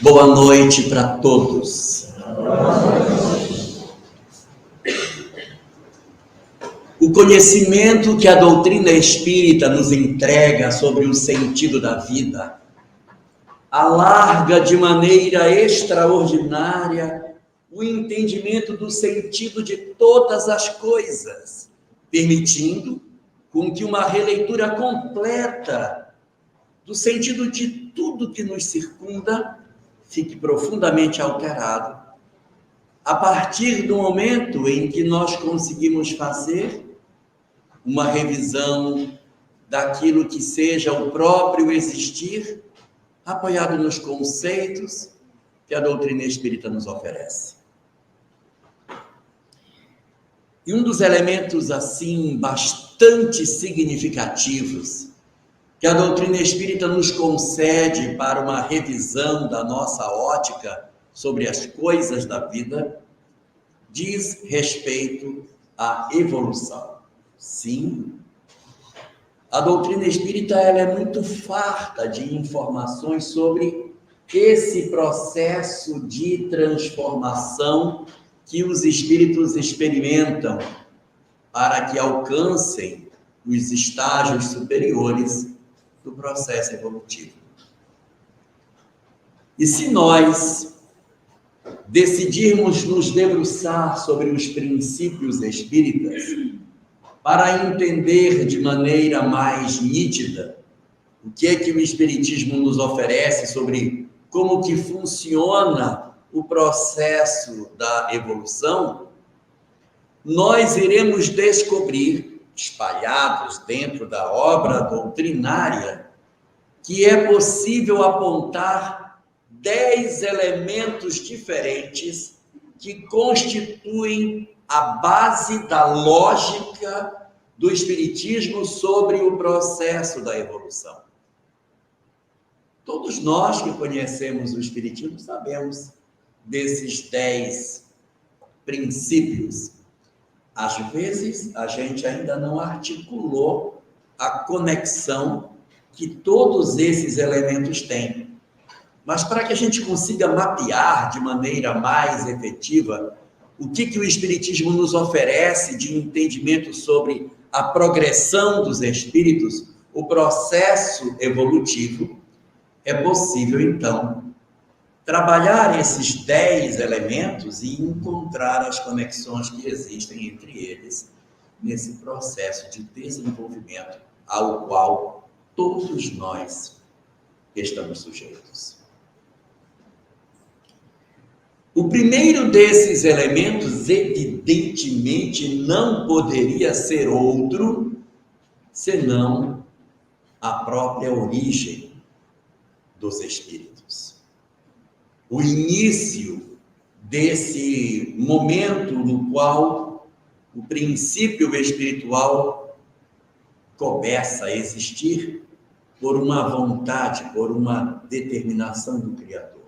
Boa noite para todos. O conhecimento que a doutrina espírita nos entrega sobre o sentido da vida alarga de maneira extraordinária o entendimento do sentido de todas as coisas, permitindo com que uma releitura completa do sentido de tudo que nos circunda fique profundamente alterado a partir do momento em que nós conseguimos fazer uma revisão daquilo que seja o próprio existir, apoiado nos conceitos que a doutrina espírita nos oferece. E um dos elementos, assim, bastante significativos que a doutrina espírita nos concede para uma revisão da nossa ótica sobre as coisas da vida, diz respeito à evolução. Sim, a doutrina espírita ela é muito farta de informações sobre esse processo de transformação que os espíritos experimentam para que alcancem os estágios superiores do processo evolutivo. E se nós decidirmos nos debruçar sobre os princípios espíritas para entender de maneira mais nítida o que é que o espiritismo nos oferece sobre como que funciona o processo da evolução, nós iremos descobrir, espalhados dentro da obra doutrinária, que é possível apontar 10 elementos diferentes que constituem a base da lógica do espiritismo sobre o processo da evolução. Todos nós que conhecemos o espiritismo sabemos desses 10 princípios. Às vezes, a gente ainda não articulou a conexão que todos esses elementos têm. Mas para que a gente consiga mapear de maneira mais efetiva o que o espiritismo nos oferece de entendimento sobre a progressão dos espíritos, o processo evolutivo, é possível, então, trabalhar esses 10 elementos e encontrar as conexões que existem entre eles nesse processo de desenvolvimento ao qual todos nós estamos sujeitos. O primeiro desses elementos, evidentemente, não poderia ser outro senão a própria origem dos espíritos. O início desse momento no qual o princípio espiritual começa a existir por uma vontade, por uma determinação do Criador.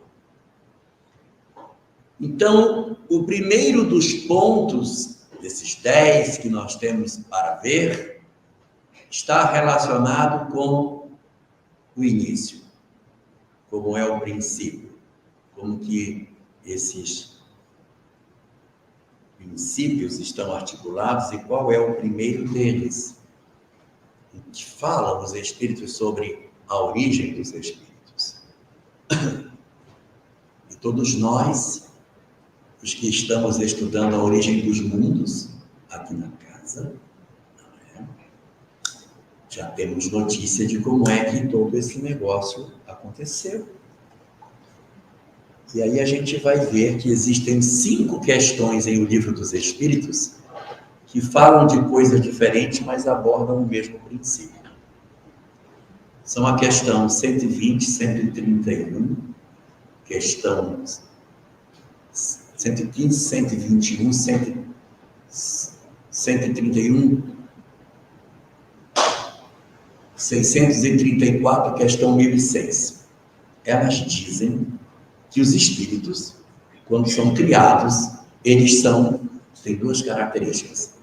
Então, o primeiro dos pontos, desses 10 que nós temos para ver, está relacionado com o início, como é o princípio, como que esses princípios estão articulados e qual é o primeiro deles, em que fala os espíritos sobre a origem dos espíritos. E todos nós, os que estamos estudando a origem dos mundos aqui na casa, já temos notícia de como é que todo esse negócio aconteceu. E aí a gente vai ver que existem 5 questões em O Livro dos Espíritos que falam de coisas diferentes, mas abordam o mesmo princípio. São a questão 120, 131, questão 115, 121, 131, 634, questão 1006. Elas dizem que os espíritos, quando são criados, eles têm 2 características.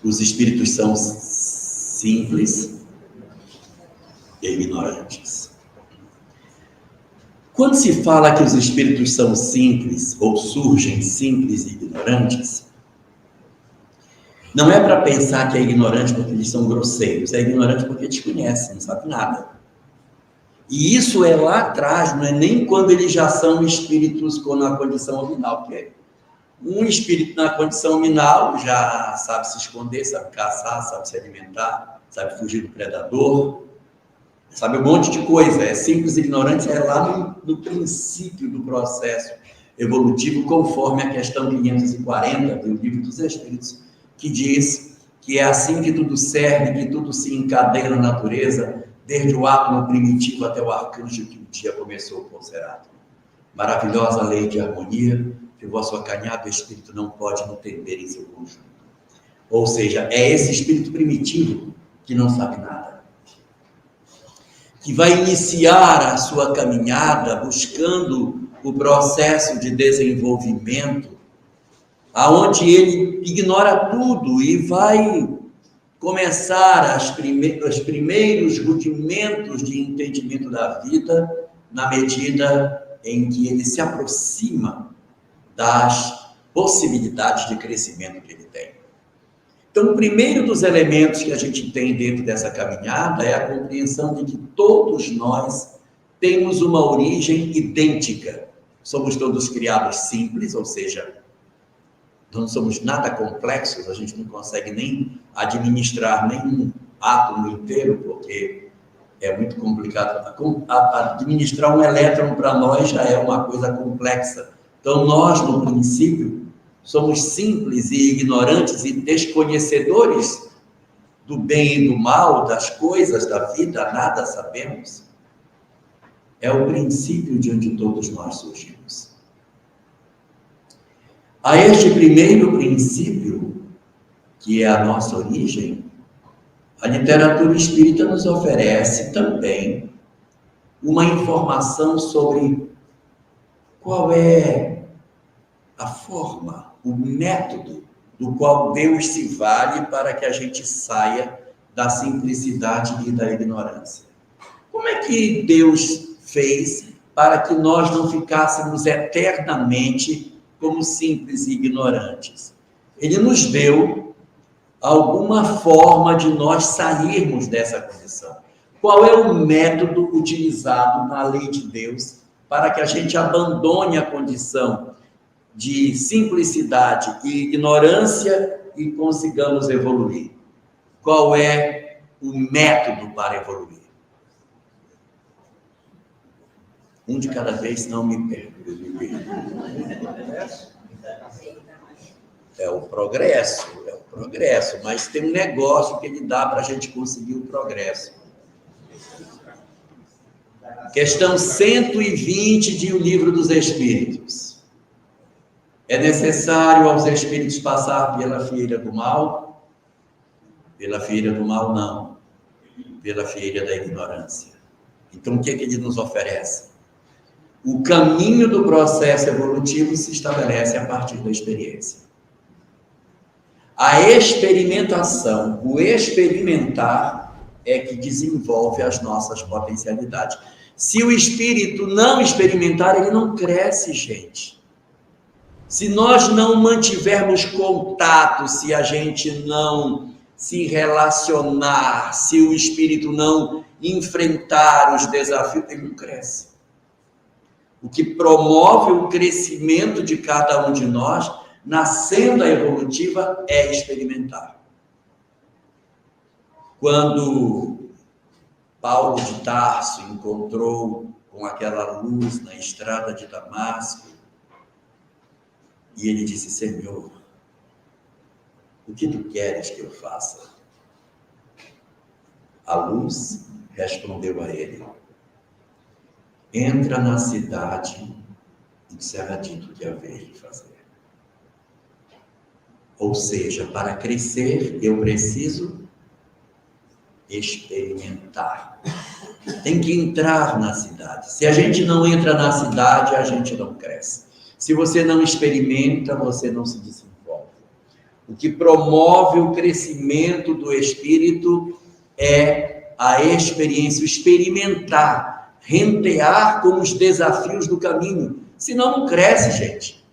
Os espíritos são simples e ignorantes. Quando se fala que os espíritos são simples, ou surgem simples e ignorantes, não é para pensar que é ignorante porque eles são grosseiros, é ignorante porque desconhece, não sabe nada. E isso é lá atrás, não é nem quando eles já são espíritos na condição nominal, que é um espírito na condição nominal já sabe se esconder, sabe caçar, sabe se alimentar, sabe fugir do predador, sabe um monte de coisa. É simples e ignorante, é lá no princípio do processo evolutivo, conforme a questão 540 do Livro dos Espíritos, que diz que é assim que tudo serve, que tudo se encadeia na natureza, desde o átomo primitivo até o arcanjo que um dia começou por ser átomo. Maravilhosa lei de harmonia, que o vosso acanhado espírito não pode entender em seu conjunto. Ou seja, é esse espírito primitivo que não sabe nada, que vai iniciar a sua caminhada buscando o processo de desenvolvimento, aonde ele ignora tudo e vai começar os primeiros rudimentos de entendimento da vida na medida em que ele se aproxima das possibilidades de crescimento que ele tem. Então, o primeiro dos elementos que a gente tem dentro dessa caminhada é a compreensão de que todos nós temos uma origem idêntica. Somos todos criados simples, ou seja, não somos nada complexos, a gente não consegue nem administrar nenhum átomo inteiro, porque é muito complicado. Administrar um elétron para nós já é uma coisa complexa. Então, nós, no princípio, somos simples e ignorantes e desconhecedores do bem e do mal, das coisas da vida, nada sabemos. É o princípio de onde todos nós surgimos. A este primeiro princípio, que é a nossa origem, a literatura espírita nos oferece também uma informação sobre qual é a forma, o método do qual Deus se vale para que a gente saia da simplicidade e da ignorância. Como é que Deus fez para que nós não ficássemos eternamente como simples e ignorantes? Ele nos deu alguma forma de nós sairmos dessa condição. Qual é o método utilizado na lei de Deus para que a gente abandone a condição de simplicidade e ignorância e consigamos evoluir? Qual é o método para evoluir? Um de cada vez, senão me perco. É o progresso, mas tem um negócio que ele dá para a gente conseguir o progresso. Questão 120 de O Livro dos Espíritos. É necessário aos espíritos passar pela fieira do mal? Pela fieira do mal, não. Pela fieira da ignorância. Então, o que é que ele nos oferece? O caminho do processo evolutivo se estabelece a partir da experiência. A experimentação, o experimentar, é que desenvolve as nossas potencialidades. Se o espírito não experimentar, ele não cresce, gente. Se nós não mantivermos contato, se a gente não se relacionar, se o espírito não enfrentar os desafios, ele não cresce. O que promove o crescimento de cada um de nós, na senda evolutiva, é experimentar. Quando Paulo de Tarso encontrou com aquela luz na estrada de Damasco, e ele disse: Senhor, o que tu queres que eu faça? A luz respondeu a ele: entra na cidade e te será dito o que haver de fazer. Ou seja, para crescer, eu preciso experimentar. Tem que entrar na cidade. Se a gente não entra na cidade, a gente não cresce. Se você não experimenta, você não se desenvolve. O que promove o crescimento do espírito é a experiência, o experimentar, rentear com os desafios do caminho. Senão não cresce, gente.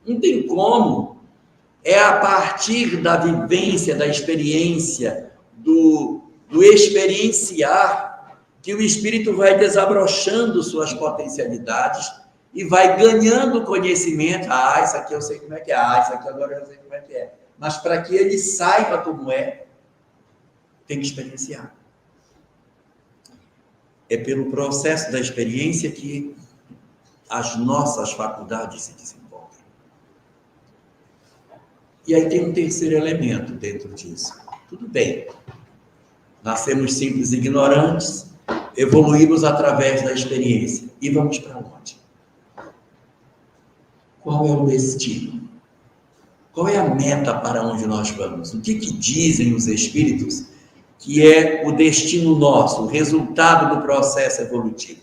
Não tem como. É a partir da vivência, da experiência, do experienciar, que o espírito vai desabrochando suas potencialidades e vai ganhando conhecimento. Ah, isso aqui eu sei como é que é. Ah, isso aqui agora eu sei como é que é. Mas para que ele saiba como é, tem que experienciar. É pelo processo da experiência que as nossas faculdades se desenvolvem. E aí tem um terceiro elemento dentro disso. Tudo bem. Nascemos simples e ignorantes, evoluímos através da experiência. E vamos para onde? Qual é o destino? Qual é a meta para onde nós vamos? O que dizem os espíritos que é o destino nosso, o resultado do processo evolutivo?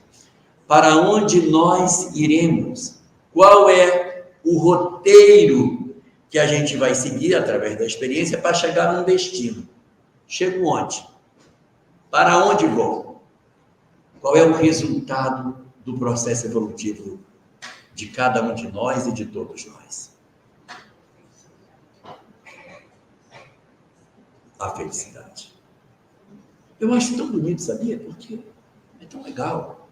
Para onde nós iremos? Qual é o roteiro que a gente vai seguir através da experiência para chegar num destino? Chego onde? Para onde vou? Qual é o resultado do processo evolutivo de cada um de nós e de todos nós? A felicidade. Eu acho tão bonito, sabia? Porque é tão legal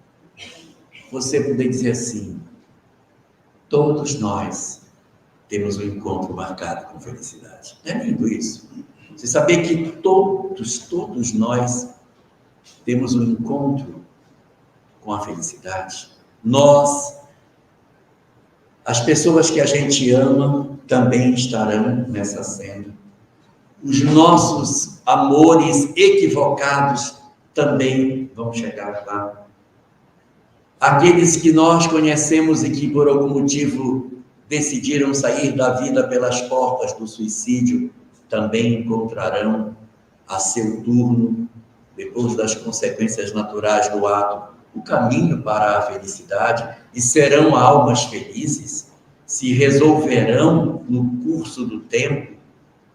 você poder dizer assim: todos nós temos um encontro marcado com felicidade. É lindo isso. Você saber que todos nós temos um encontro com a felicidade. Nós, as pessoas que a gente ama, também estarão nessa senda. Os nossos amores equivocados também vão chegar lá. Aqueles que nós conhecemos e que por algum motivo decidiram sair da vida pelas portas do suicídio, também encontrarão a seu turno, depois das consequências naturais do ato, o caminho para a felicidade, e serão almas felizes, se resolverão no curso do tempo,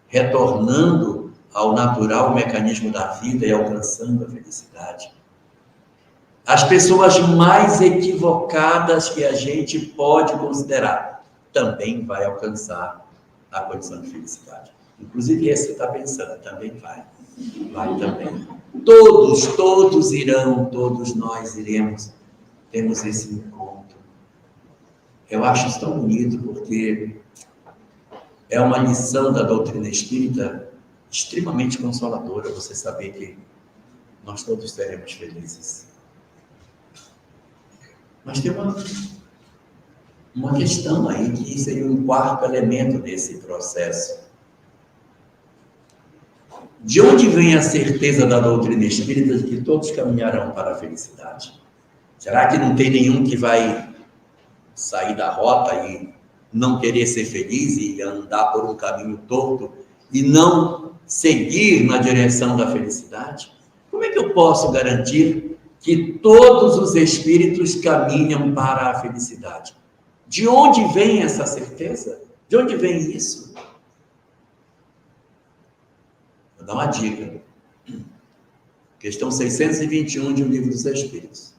retornando ao natural mecanismo da vida e alcançando a felicidade. As pessoas mais equivocadas que a gente pode considerar também vai alcançar a condição de felicidade. Inclusive esse você está pensando, também vai também. Todos irão, todos nós iremos, temos esse encontro. Eu acho isso tão bonito, porque é uma lição da doutrina espírita extremamente consoladora, você saber que nós todos seremos felizes. Mas tem uma questão aí, que seria um quarto elemento desse processo. De onde vem a certeza da doutrina espírita de que todos caminharão para a felicidade? Será que não tem nenhum que vai sair da rota e não querer ser feliz e andar por um caminho torto e não seguir na direção da felicidade? Como é que eu posso garantir que todos os espíritos caminham para a felicidade? De onde vem essa certeza? De onde vem isso? Vou dar uma dica. Questão 621 de O Livro dos Espíritos.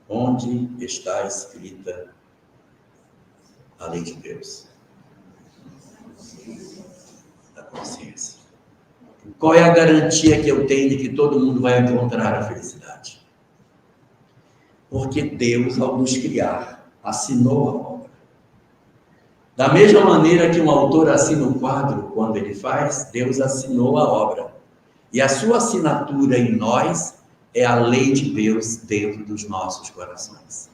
Onde está escrita a lei de Deus? Da consciência. Qual é a garantia que eu tenho de que todo mundo vai encontrar a felicidade? Porque Deus, ao nos criar, assinou a obra. Da mesma maneira que um autor assina o quadro quando ele faz, Deus assinou a obra. E a sua assinatura em nós é a lei de Deus dentro dos nossos corações.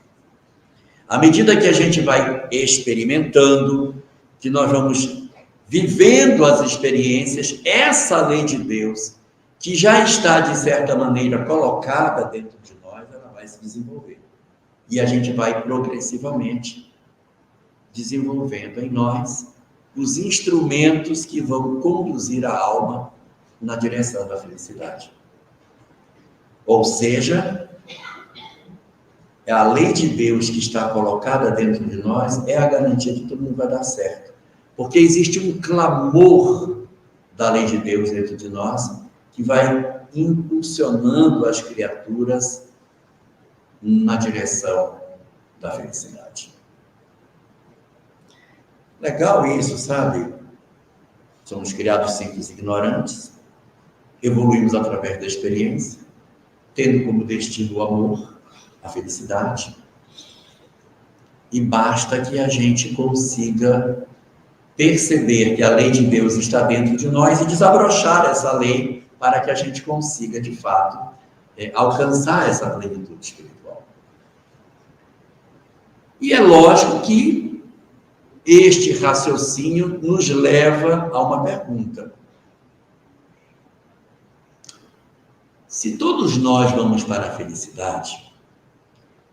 À medida que a gente vai experimentando, que nós vamos vivendo as experiências, essa lei de Deus, que já está, de certa maneira, colocada dentro de nós, ela vai se desenvolver. E a gente vai progressivamente desenvolvendo em nós os instrumentos que vão conduzir a alma na direção da felicidade. Ou seja, a lei de Deus que está colocada dentro de nós é a garantia de que todo mundo vai dar certo. Porque existe um clamor da lei de Deus dentro de nós, que vai impulsionando as criaturas na direção da felicidade. Legal isso, sabe? Somos criados simples e ignorantes, evoluímos através da experiência, tendo como destino o amor, a felicidade, e basta que a gente consiga perceber que a lei de Deus está dentro de nós e desabrochar essa lei para que a gente consiga, de fato, alcançar essa plenitude espiritual. E é lógico que este raciocínio nos leva a uma pergunta. Se todos nós vamos para a felicidade,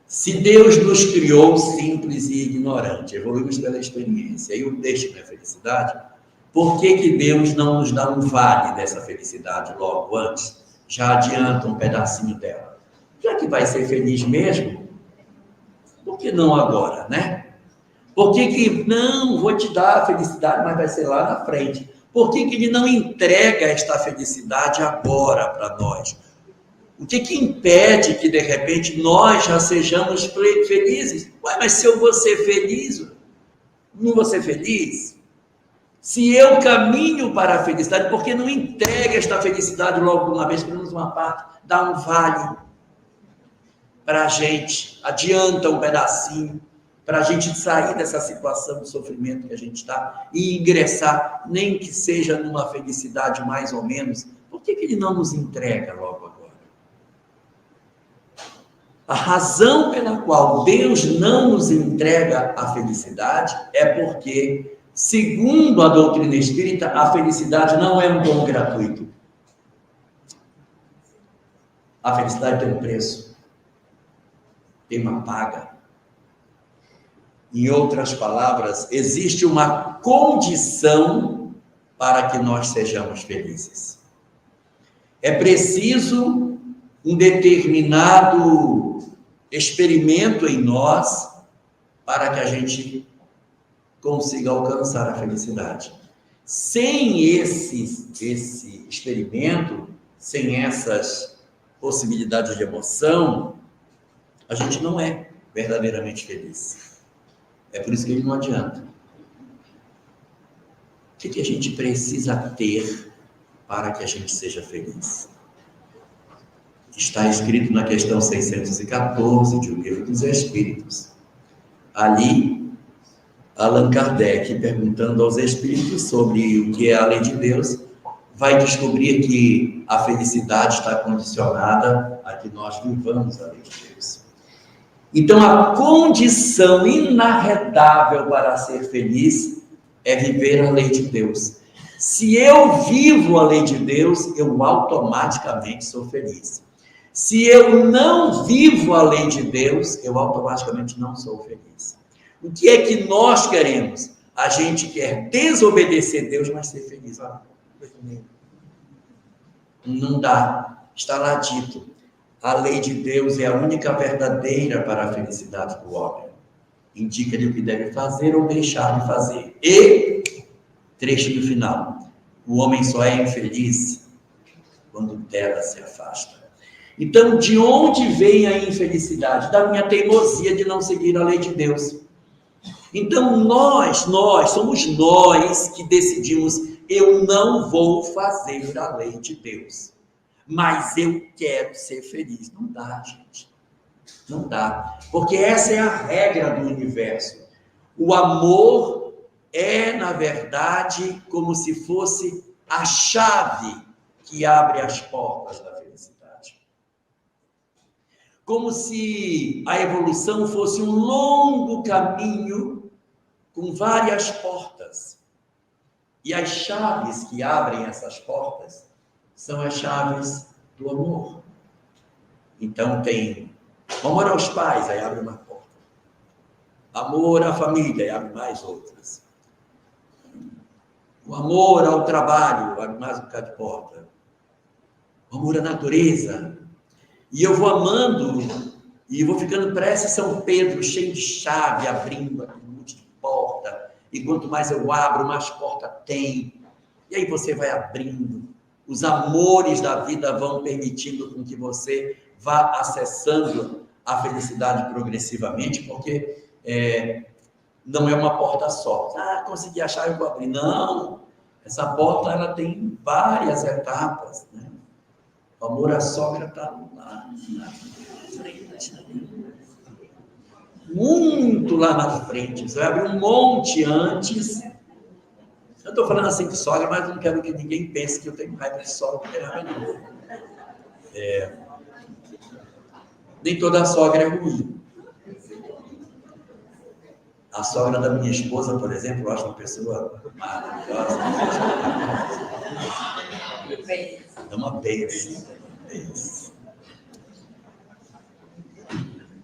se Deus nos criou simples e ignorante, evoluímos pela experiência, e o destino é a felicidade, por que Deus não nos dá um vale dessa felicidade logo antes? Já adianta um pedacinho dela. Já que vai ser feliz mesmo, por que não agora, né? Por que não vou te dar a felicidade, mas vai ser lá na frente? Por que Ele não entrega esta felicidade agora para nós? O que impede que, de repente, nós já sejamos felizes? Ué, mas se eu vou ser feliz, não vou ser feliz? Se eu caminho para a felicidade, por que não entrega esta felicidade logo de uma vez, pelo menos uma parte, dá um vale para a gente, adianta um pedacinho, para a gente sair dessa situação de sofrimento que a gente está e ingressar, nem que seja numa felicidade mais ou menos. Por que Ele não nos entrega logo agora? A razão pela qual Deus não nos entrega a felicidade é porque, segundo a doutrina espírita, a felicidade não é um dom gratuito. A felicidade tem um preço, tem uma paga. Em outras palavras, existe uma condição para que nós sejamos felizes. É preciso um determinado experimento em nós para que a gente consiga alcançar a felicidade. Sem esse experimento, sem essas possibilidades de emoção, a gente não é verdadeiramente feliz. É por isso que ele não adianta. O que a gente precisa ter para que a gente seja feliz? Está escrito na questão 614 de O Livro dos Espíritos. Ali, Allan Kardec, perguntando aos espíritos sobre o que é a lei de Deus, vai descobrir que a felicidade está condicionada a que nós vivamos a lei de Deus. Então, a condição inarredável para ser feliz é viver a lei de Deus. Se eu vivo a lei de Deus, eu automaticamente sou feliz. Se eu não vivo a lei de Deus, eu automaticamente não sou feliz. O que é que nós queremos? A gente quer desobedecer a Deus, mas ser feliz. Não dá. Está lá dito. A lei de Deus é a única verdadeira para a felicidade do homem. Indica-lhe o que deve fazer ou deixar de fazer. E, trecho do final, o homem só é infeliz quando dela se afasta. Então, de onde vem a infelicidade? Da minha teimosia de não seguir a lei de Deus. Então, somos nós que decidimos, eu não vou fazer a lei de Deus, mas eu quero ser feliz. Não dá, gente. Não dá. Porque essa é a regra do universo. O amor é, na verdade, como se fosse a chave que abre as portas da felicidade. Como se a evolução fosse um longo caminho com várias portas. E as chaves que abrem essas portas são as chaves do amor. Então tem amor aos pais, aí abre uma porta. Amor à família, aí abre mais outras. O amor ao trabalho, abre mais um bocado de porta. O amor à natureza. E eu vou amando, e vou ficando parece São Pedro, cheio de chave, abrindo um monte de porta. E quanto mais eu abro, mais porta tem. E aí você vai abrindo, os amores da vida vão permitindo com que você vá acessando a felicidade progressivamente, porque não é uma porta só. Ah, consegui achar, eu vou abrir. Não, essa porta ela tem várias etapas, né? O amor à sogra está lá na frente, muito lá na frente. Você vai abrir um monte antes. Eu estou falando assim de sogra, mas não quero que ninguém pense que eu tenho raiva de sogra, porque não é raiva. Nem toda sogra é ruim. A sogra da minha esposa, por exemplo, eu acho uma pessoa maravilhosa. É uma bênção.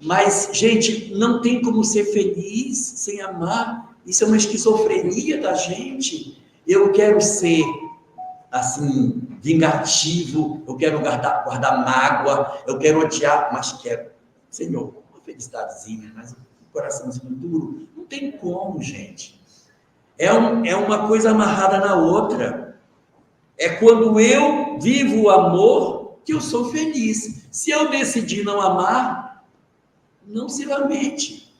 Mas, gente, não tem como ser feliz sem amar. Isso é uma esquizofrenia da gente. Eu quero ser, assim, vingativo, eu quero guardar mágoa, eu quero odiar, mas quero, Senhor, uma felicidadezinha, mas um coraçãozinho duro. Não tem como, gente. É uma coisa amarrada na outra. É quando eu vivo o amor que eu sou feliz. Se eu decidir não amar, não se lamente.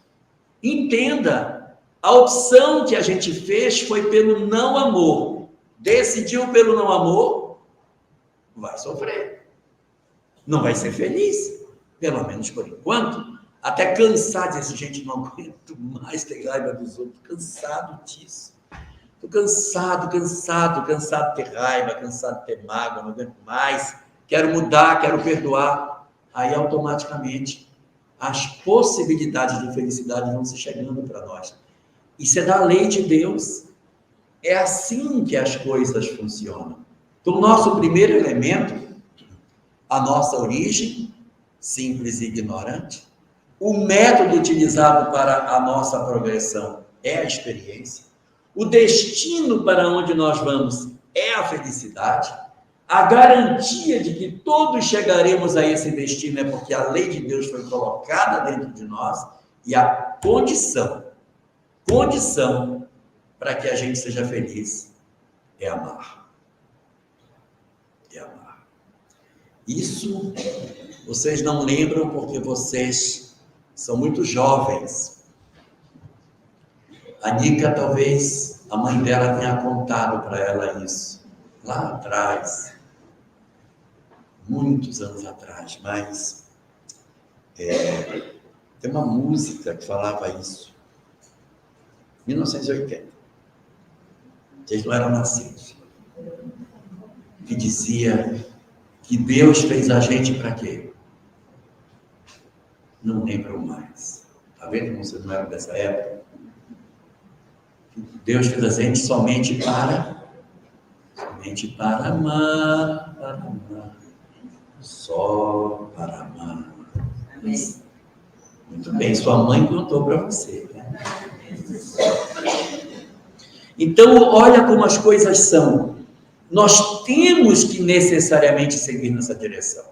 Entenda, a opção que a gente fez foi pelo não amor. Decidiu pelo não amor, vai sofrer. Não vai ser feliz, pelo menos por enquanto. Até cansar disso, gente, não aguento mais ter raiva dos outros. Cansado disso. Estou cansado de ter raiva, cansado de ter mágoa, não aguento mais. Quero mudar, quero perdoar. Aí, automaticamente, as possibilidades de felicidade vão se chegando para nós. Isso é da lei de Deus. É assim que as coisas funcionam. Então, o nosso primeiro elemento, a nossa origem, simples e ignorante. O método utilizado para a nossa progressão é a experiência. O destino para onde nós vamos é a felicidade. A garantia de que todos chegaremos a esse destino é porque a lei de Deus foi colocada dentro de nós. E a condição para que a gente seja feliz é amar. É amar. Isso vocês não lembram porque vocês são muito jovens. A Nica, talvez a mãe dela tenha contado para ela isso lá atrás, muitos anos atrás, mas tem uma música que falava isso, 1980. Vocês não eram nascidos. Que dizia que Deus fez a gente para quê? Não lembro mais. Está vendo como vocês não eram dessa época? Deus fez a gente somente para amar, só para amar. Muito bem, sua mãe contou para você, né? Então, olha como as coisas são. Nós temos que necessariamente seguir nessa direção.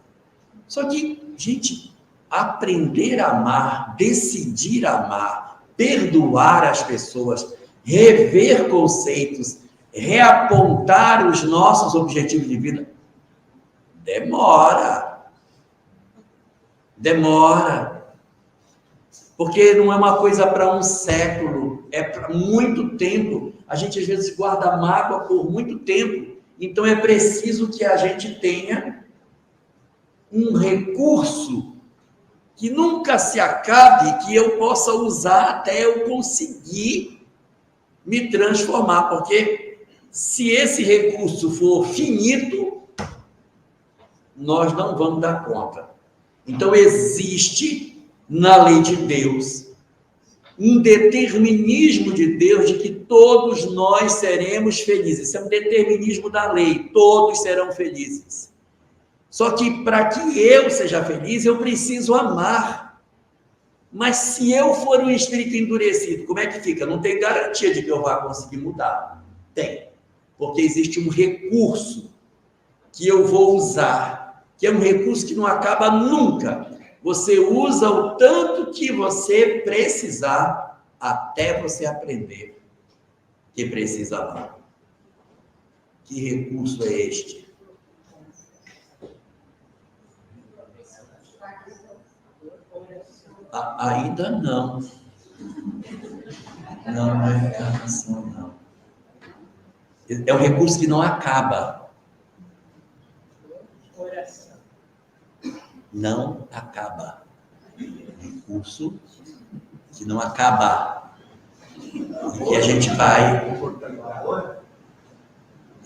Só que, gente, aprender a amar, decidir amar, perdoar as pessoas, rever conceitos, reapontar os nossos objetivos de vida, demora. Porque não é uma coisa para um século, é para muito tempo. A gente às vezes guarda mágoa por muito tempo. Então é preciso que a gente tenha um recurso que nunca se acabe, que eu possa usar até eu conseguir me transformar. Porque se esse recurso for finito, nós não vamos dar conta. Então existe na lei de Deus um determinismo de Deus de que todos nós seremos felizes. Isso é um determinismo da lei, todos serão felizes. Só que para que eu seja feliz, eu preciso amar. Mas se eu for um espírito endurecido, como é que fica? Não tem garantia de que eu vá conseguir mudar. Tem. Porque existe um recurso que eu vou usar, que é um recurso que não acaba nunca. Você usa o tanto que você precisar até você aprender que precisa amar. Que recurso é este? Ainda não. Não é encarnação, não. É um recurso que não acaba. Não acaba. Recurso que não acaba. E que a gente vai...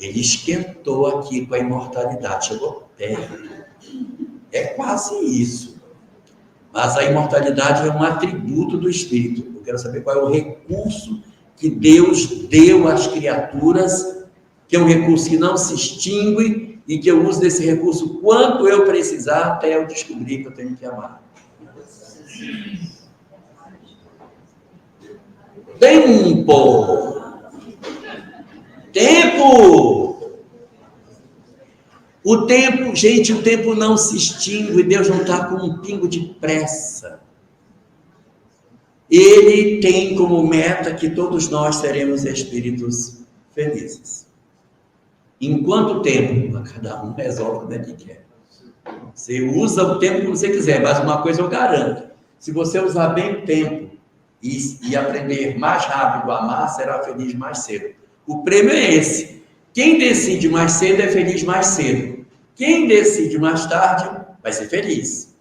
Ele esquentou aqui com a imortalidade. Chegou perto. É quase isso. Mas a imortalidade é um atributo do Espírito. Eu quero saber qual é o recurso que Deus deu às criaturas, que é um recurso que não se extingue e que eu uso desse recurso quanto eu precisar até eu descobrir que eu tenho que amar. Tempo! Tempo! O tempo, gente, o tempo não se extingue, Deus não está com um pingo de pressa. Ele tem como meta que todos nós seremos espíritos felizes. Em quanto tempo? Cada um resolve como é que quer. Você usa o tempo que você quiser, mas uma coisa eu garanto: se você usar bem o tempo e aprender mais rápido a amar, será feliz mais cedo. O prêmio é esse. Quem decide mais cedo é feliz mais cedo. Quem decide mais tarde vai ser feliz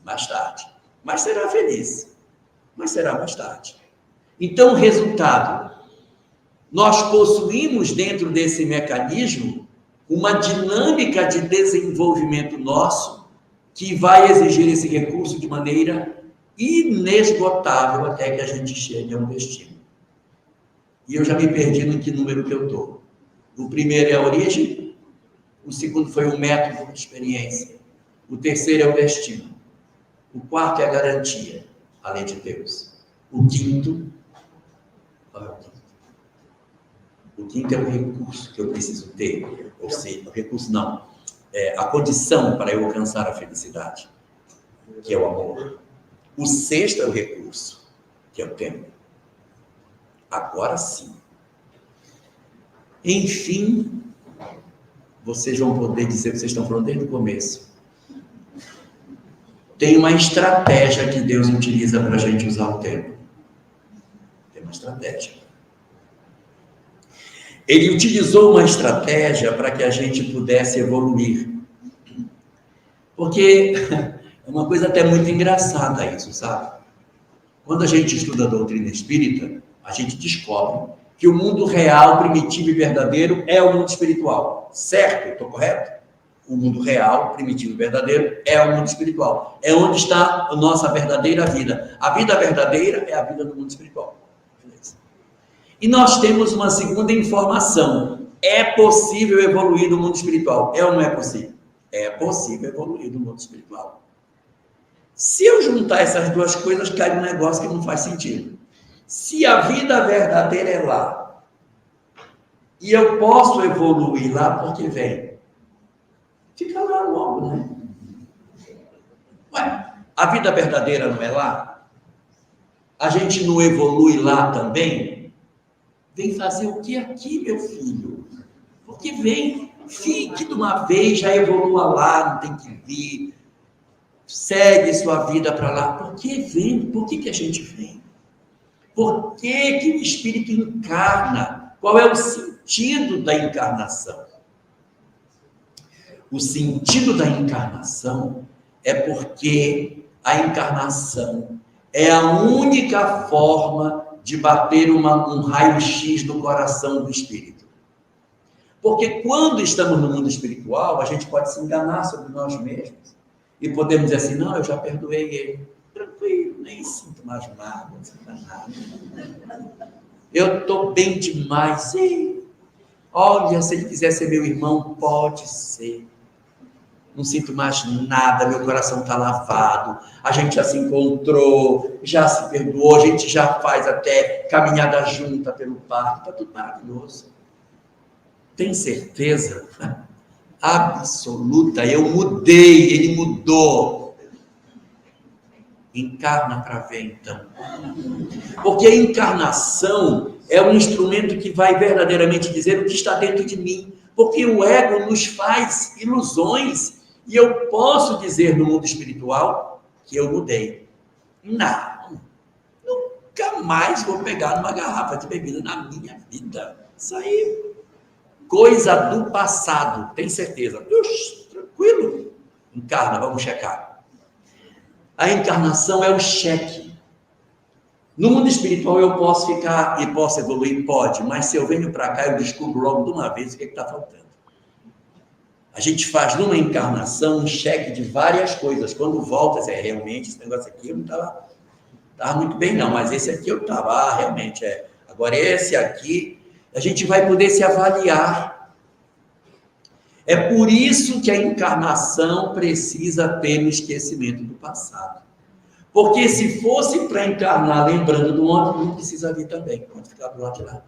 mais tarde. Mas será feliz. Mas será mais tarde. Então, o resultado: nós possuímos dentro desse mecanismo uma dinâmica de desenvolvimento nosso que vai exigir esse recurso de maneira inesgotável até que a gente chegue a um destino. E eu já me perdi no que número que eu estou. O primeiro é a origem, o segundo foi o método de experiência, o terceiro é o destino, o quarto é a garantia, a lei de Deus. O quinto, qual é o quinto? O quinto é o recurso que eu preciso ter, ou seja, o recurso não, a condição para eu alcançar a felicidade, que é o amor. O sexto é o recurso, que é o tempo. Agora sim. Enfim, vocês vão poder dizer que vocês estão falando desde o começo. Tem uma estratégia que Deus utiliza para a gente usar o tempo. Tem uma estratégia. Ele utilizou uma estratégia para que a gente pudesse evoluir. Porque é uma coisa até muito engraçada isso, sabe? Quando a gente estuda a doutrina espírita, a gente descobre que o mundo real, primitivo e verdadeiro é o mundo espiritual. Certo? Estou correto? O mundo real, primitivo e verdadeiro é o mundo espiritual. É onde está a nossa verdadeira vida. A vida verdadeira é a vida no mundo espiritual. E nós temos uma segunda informação. É possível evoluir no mundo espiritual. É ou não é possível? É possível evoluir no mundo espiritual. Se eu juntar essas duas coisas, cai um negócio que não faz sentido. Se a vida verdadeira é lá, e eu posso evoluir lá porque vem, fica lá logo, né? Ué, a vida verdadeira não é lá? A gente não evolui lá também? Vem fazer o que aqui, meu filho? Porque vem, fique de uma vez, já evolua lá, não tem que vir. Segue sua vida para lá. Por que vem? Por que a gente vem? Por que o espírito encarna? Qual é o sentido da encarnação? O sentido da encarnação é porque a encarnação é a única forma de bater um raio-x no coração do espírito. Porque quando estamos no mundo espiritual, a gente pode se enganar sobre nós mesmos. E podemos dizer assim: não, eu já perdoei ele. Tranquilo, nem sinto mais nada, não sinto mais nada. Eu estou bem demais. E, olha, se ele quiser ser meu irmão, pode ser. Não sinto mais nada, meu coração está lavado. A gente já se encontrou, já se perdoou, a gente já faz até caminhada junta pelo parque. Está tudo maravilhoso. Tem certeza? Absoluta, eu mudei, ele mudou. Encarna para ver então. Porque a encarnação é um instrumento que vai verdadeiramente dizer o que está dentro de mim, porque o ego nos faz ilusões, e eu posso dizer no mundo espiritual que eu mudei. Não, nunca mais vou pegar numa garrafa de bebida na minha vida. Isso aí, coisa do passado, tem certeza? Tranquilo. Encarna, vamos checar. A encarnação é o cheque. No mundo espiritual eu posso ficar e posso evoluir? Pode, mas se eu venho para cá, eu descubro logo de uma vez o que está faltando. A gente faz numa encarnação um cheque de várias coisas. Quando volta, realmente, esse negócio aqui eu não estava muito bem, não, mas esse aqui eu estava, realmente, Agora, esse aqui, a gente vai poder se avaliar. É por isso que a encarnação precisa ter o esquecimento do passado. Porque se fosse para encarnar lembrando do ontem, não precisa vir também, pode ficar do lado de lá.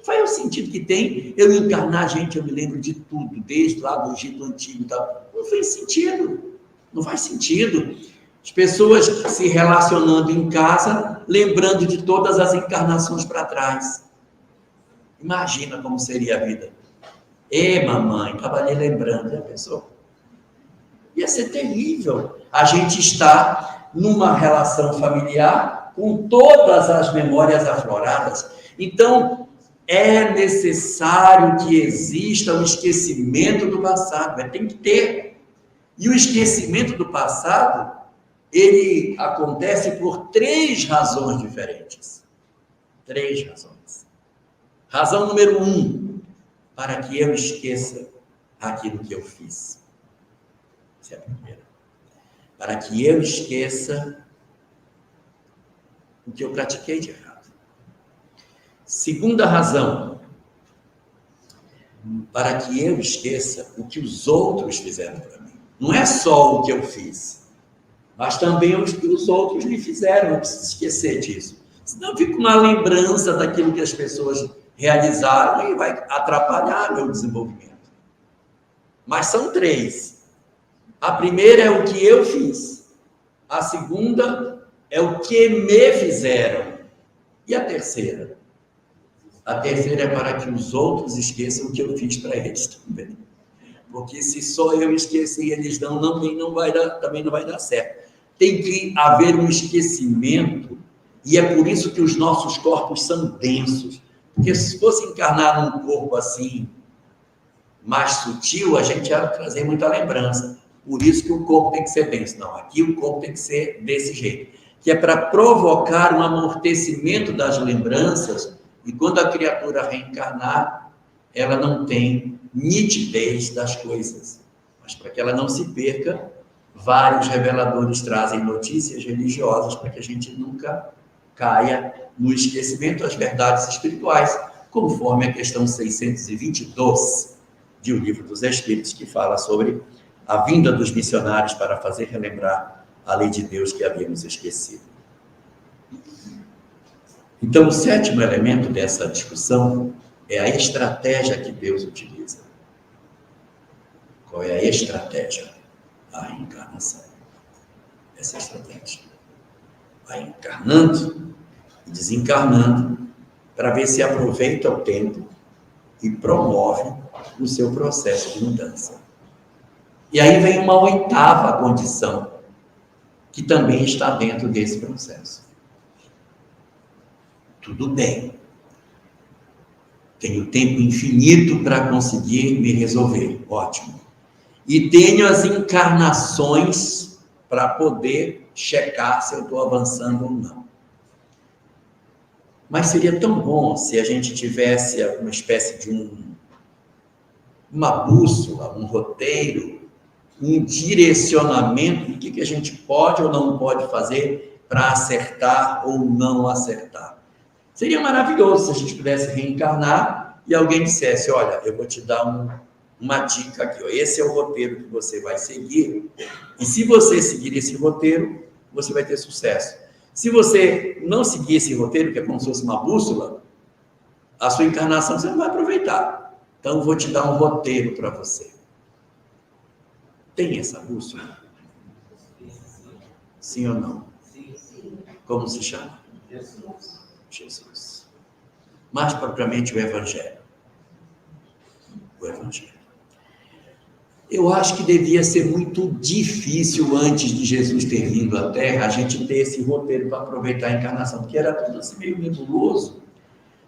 Qual é o sentido que tem eu encarnar, gente? Eu me lembro de tudo, desde lá do Egito Antigo e tal. Não faz sentido. Não faz sentido. As pessoas se relacionando em casa, lembrando de todas as encarnações para trás. Imagina como seria a vida. Mamãe, estava ali lembrando, já pensou? Ia ser terrível. A gente está numa relação familiar com todas as memórias afloradas. Então, é necessário que exista o esquecimento do passado, tem que ter. E o esquecimento do passado, ele acontece por 3 razões diferentes. 3 razões. Razão número 1, para que eu esqueça aquilo que eu fiz. Essa é a primeira. Para que eu esqueça o que eu pratiquei de errado. Segunda razão, para que eu esqueça o que os outros fizeram para mim. Não é só o que eu fiz, mas também o que os outros me fizeram. Eu preciso esquecer disso. Senão eu fico na lembrança daquilo que as pessoas realizaram e vai atrapalhar meu desenvolvimento. Mas são 3. A primeira é o que eu fiz. A segunda é o que me fizeram. E a terceira? A terceira é para que os outros esqueçam o que eu fiz para eles também. Porque se só eu esquecer e eles também não vai dar certo. Tem que haver um esquecimento, e é por isso que os nossos corpos são densos. Porque se fosse encarnar num corpo assim, mais sutil, a gente ia trazer muita lembrança. Por isso que o corpo tem que ser denso. Não, aqui o corpo tem que ser desse jeito. Que é para provocar um amortecimento das lembranças. E quando a criatura reencarnar, ela não tem nitidez das coisas. Mas para que ela não se perca, vários reveladores trazem notícias religiosas para que a gente nunca caia no esquecimento das verdades espirituais, conforme a questão 622 de O Livro dos Espíritos, que fala sobre a vinda dos missionários para fazer relembrar a lei de Deus que havíamos esquecido. Então, o 7º elemento dessa discussão é a estratégia que Deus utiliza. Qual é a estratégia? A encarnação. Essa é a estratégia. Vai encarnando e desencarnando para ver se aproveita o tempo e promove o seu processo de mudança. E aí vem uma 8ª condição, que também está dentro desse processo. Tudo bem. Tenho tempo infinito para conseguir me resolver. Ótimo. E tenho as encarnações para poder checar se eu estou avançando ou não. Mas seria tão bom se a gente tivesse uma espécie de uma bússola, um roteiro, um direcionamento do que a gente pode ou não pode fazer para acertar ou não acertar. Seria maravilhoso se a gente pudesse reencarnar e alguém dissesse, olha, eu vou te dar uma dica aqui, ó. Esse é o roteiro que você vai seguir, e se você seguir esse roteiro, você vai ter sucesso. Se você não seguir esse roteiro, que é como se fosse uma bússola, a sua encarnação você não vai aproveitar. Então, eu vou te dar um roteiro para você. Tem essa bússola? Sim ou não? Como se chama? Jesus. mais propriamente o Evangelho. O Evangelho. Eu acho que devia ser muito difícil, antes de Jesus ter vindo à Terra, a gente ter esse roteiro para aproveitar a encarnação, porque era tudo assim meio nebuloso.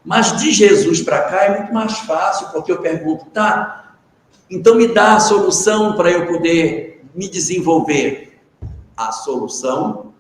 Mas de Jesus para cá é muito mais fácil, porque eu pergunto, tá, então me dá a solução para eu poder me desenvolver. A solução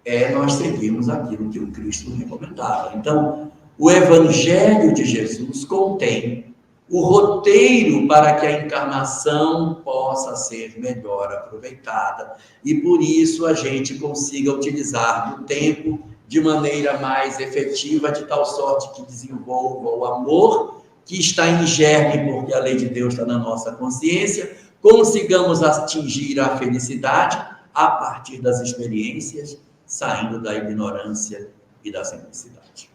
é nós seguirmos aquilo que o Cristo recomendava. Então, o Evangelho de Jesus contém o roteiro para que a encarnação possa ser melhor aproveitada e por isso a gente consiga utilizar o tempo de maneira mais efetiva, de tal sorte que desenvolva o amor que está em germe, porque a lei de Deus está na nossa consciência, consigamos atingir a felicidade a partir das experiências, saindo da ignorância e da simplicidade.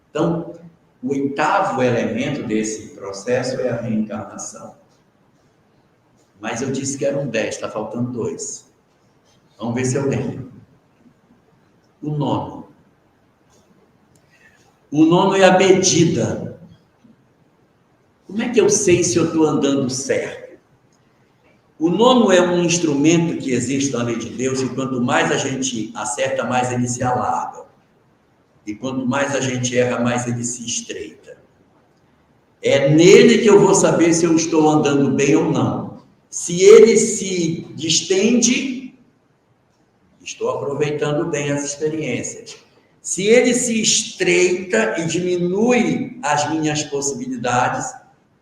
Então, o 8º elemento desse processo é a reencarnação. Mas eu disse que eram 10, está faltando 2. Vamos ver se eu lembro. O 9. O 9 é a medida. Como é que eu sei se eu estou andando certo? O 9 é um instrumento que existe na lei de Deus e quanto mais a gente acerta, mais ele se alarga. E quanto mais a gente erra, mais ele se estreita. É nele que eu vou saber se eu estou andando bem ou não. Se ele se distende, estou aproveitando bem as experiências. Se ele se estreita e diminui as minhas possibilidades,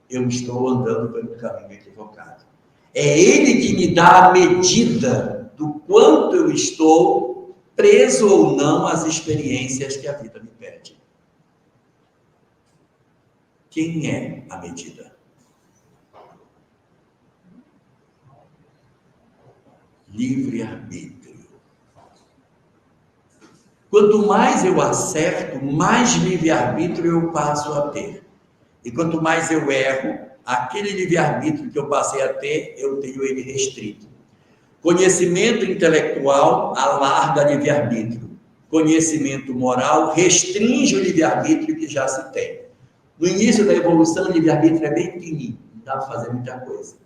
eu estou andando pelo caminho equivocado. É ele que me dá a medida do quanto eu estou preso ou não às experiências que a vida me pede. Quem é a medida? Livre-arbítrio. Quanto mais eu acerto, mais livre-arbítrio eu passo a ter. E quanto mais eu erro, aquele livre-arbítrio que eu passei a ter, eu tenho ele restrito. Conhecimento intelectual alarga livre-arbítrio. Conhecimento moral restringe o livre-arbítrio que já se tem. No início da evolução, o livre-arbítrio é bem pequenininho, não dá para fazer muita coisa.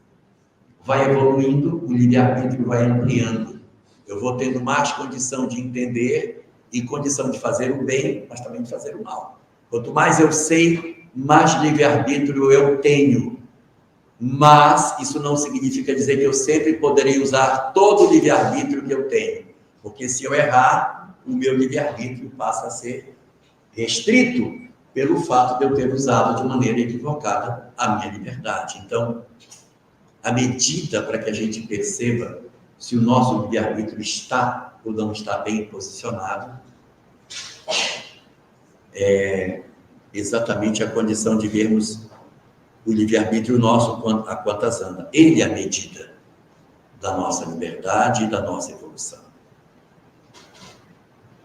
Vai evoluindo, o livre-arbítrio vai ampliando. Eu vou tendo mais condição de entender e condição de fazer o bem, mas também de fazer o mal. Quanto mais eu sei, mais livre-arbítrio eu tenho. Mas isso não significa dizer que eu sempre poderei usar todo o livre-arbítrio que eu tenho. Porque se eu errar, o meu livre-arbítrio passa a ser restrito pelo fato de eu ter usado de maneira equivocada a minha liberdade. Então, a medida para que a gente perceba se o nosso livre-arbítrio está ou não está bem posicionado é exatamente a condição de vermos o livre-arbítrio nosso a quantas anda. Ele é a medida da nossa liberdade e da nossa evolução.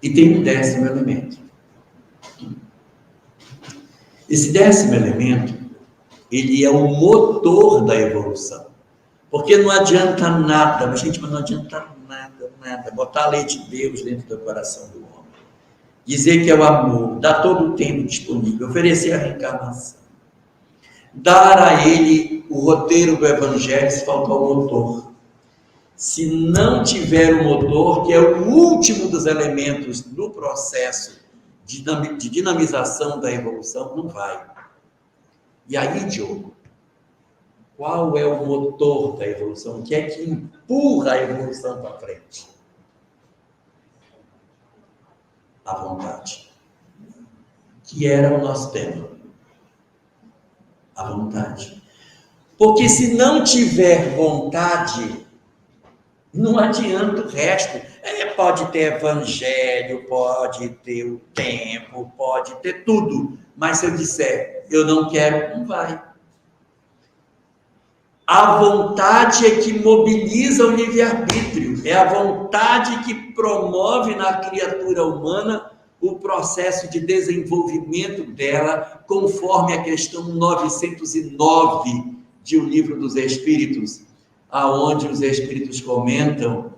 E tem um 10º elemento. Esse 10º elemento, ele é o motor da evolução. Porque não adianta nada, gente, mas não adianta nada, botar a lei de Deus dentro do coração do homem. Dizer que é o amor, dar todo o tempo disponível, oferecer a reencarnação. Dar a ele o roteiro do Evangelho se faltar o motor. Se não tiver o motor, que é o último dos elementos do processo de dinamização da evolução, não vai. E aí, Diogo, qual é o motor da evolução? O que é que empurra a evolução para frente? A vontade. Que era o nosso tema. A vontade. Porque se não tiver vontade, não adianta o resto. Pode ter evangelho, pode ter o tempo, pode ter tudo. Mas se eu disser, eu não quero, não vai. A vontade é que mobiliza o livre-arbítrio. É a vontade que promove na criatura humana o processo de desenvolvimento dela, conforme a questão 909 de O Livro dos Espíritos, aonde os Espíritos comentam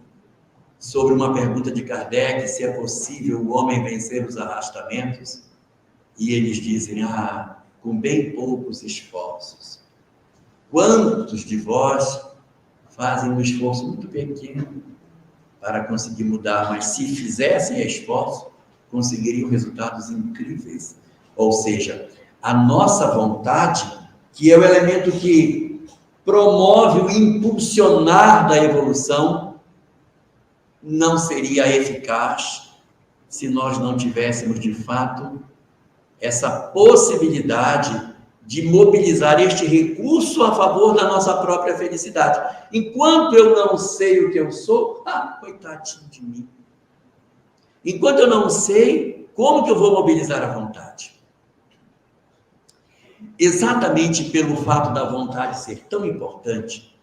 sobre uma pergunta de Kardec, se é possível o homem vencer os arrastamentos. E eles dizem, com bem poucos esforços. Quantos de vós fazem um esforço muito pequeno para conseguir mudar, mas se fizessem esforço, conseguiriam resultados incríveis. Ou seja, a nossa vontade, que é o elemento que promove o impulsionar da evolução, não seria eficaz se nós não tivéssemos, de fato, essa possibilidade de mobilizar este recurso a favor da nossa própria felicidade. Enquanto eu não sei o que eu sou, coitadinho de mim. Enquanto eu não sei, como que eu vou mobilizar a vontade? Exatamente pelo fato da vontade ser tão importante,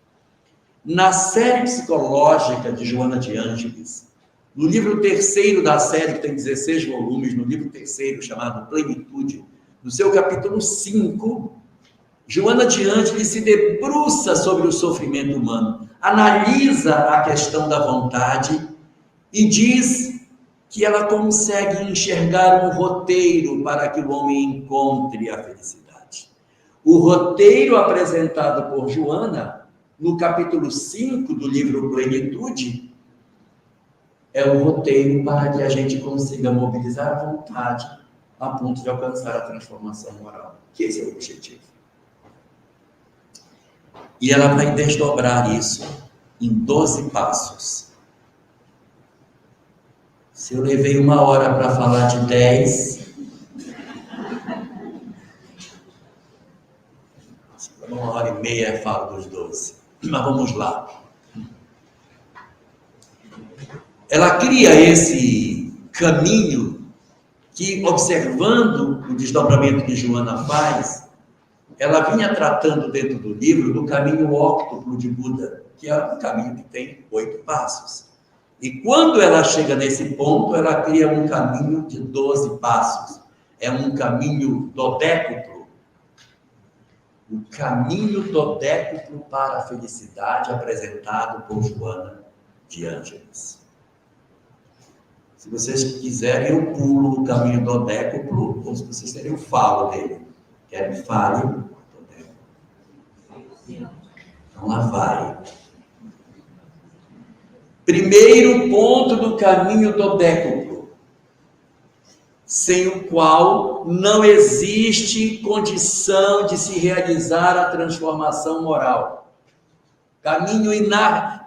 na série psicológica de Joana de Ângeles, no livro terceiro da série, que tem 16 volumes, no livro terceiro, chamado Plenitude, no seu capítulo 5, Joana de Ângeles se debruça sobre o sofrimento humano, analisa a questão da vontade e diz que ela consegue enxergar um roteiro para que o homem encontre a felicidade. O roteiro apresentado por Joana, no capítulo 5 do livro Plenitude, é o roteiro para que a gente consiga mobilizar a vontade a ponto de alcançar a transformação moral, que esse é o objetivo. E ela vai desdobrar isso em 12 passos. Se eu levei 1 hora para falar de 10, 1h30 eu falo dos 12. Mas vamos lá. Ela cria esse caminho que, observando o desdobramento que Joana faz, ela vinha tratando dentro do livro do caminho óctuplo de Buda, que é um caminho que tem 8 passos. E quando ela chega nesse ponto, ela cria um caminho de 12 passos. É um caminho dodécuplo. O caminho dodécuplo para a felicidade apresentado por Joana de Ângeles. Se vocês quiserem, eu pulo o caminho dodécuplo, ou se vocês querem, eu falo dele. Querem, fale. Então lá vai. Primeiro ponto do caminho dodécuplo, sem o qual não existe condição de se realizar a transformação moral.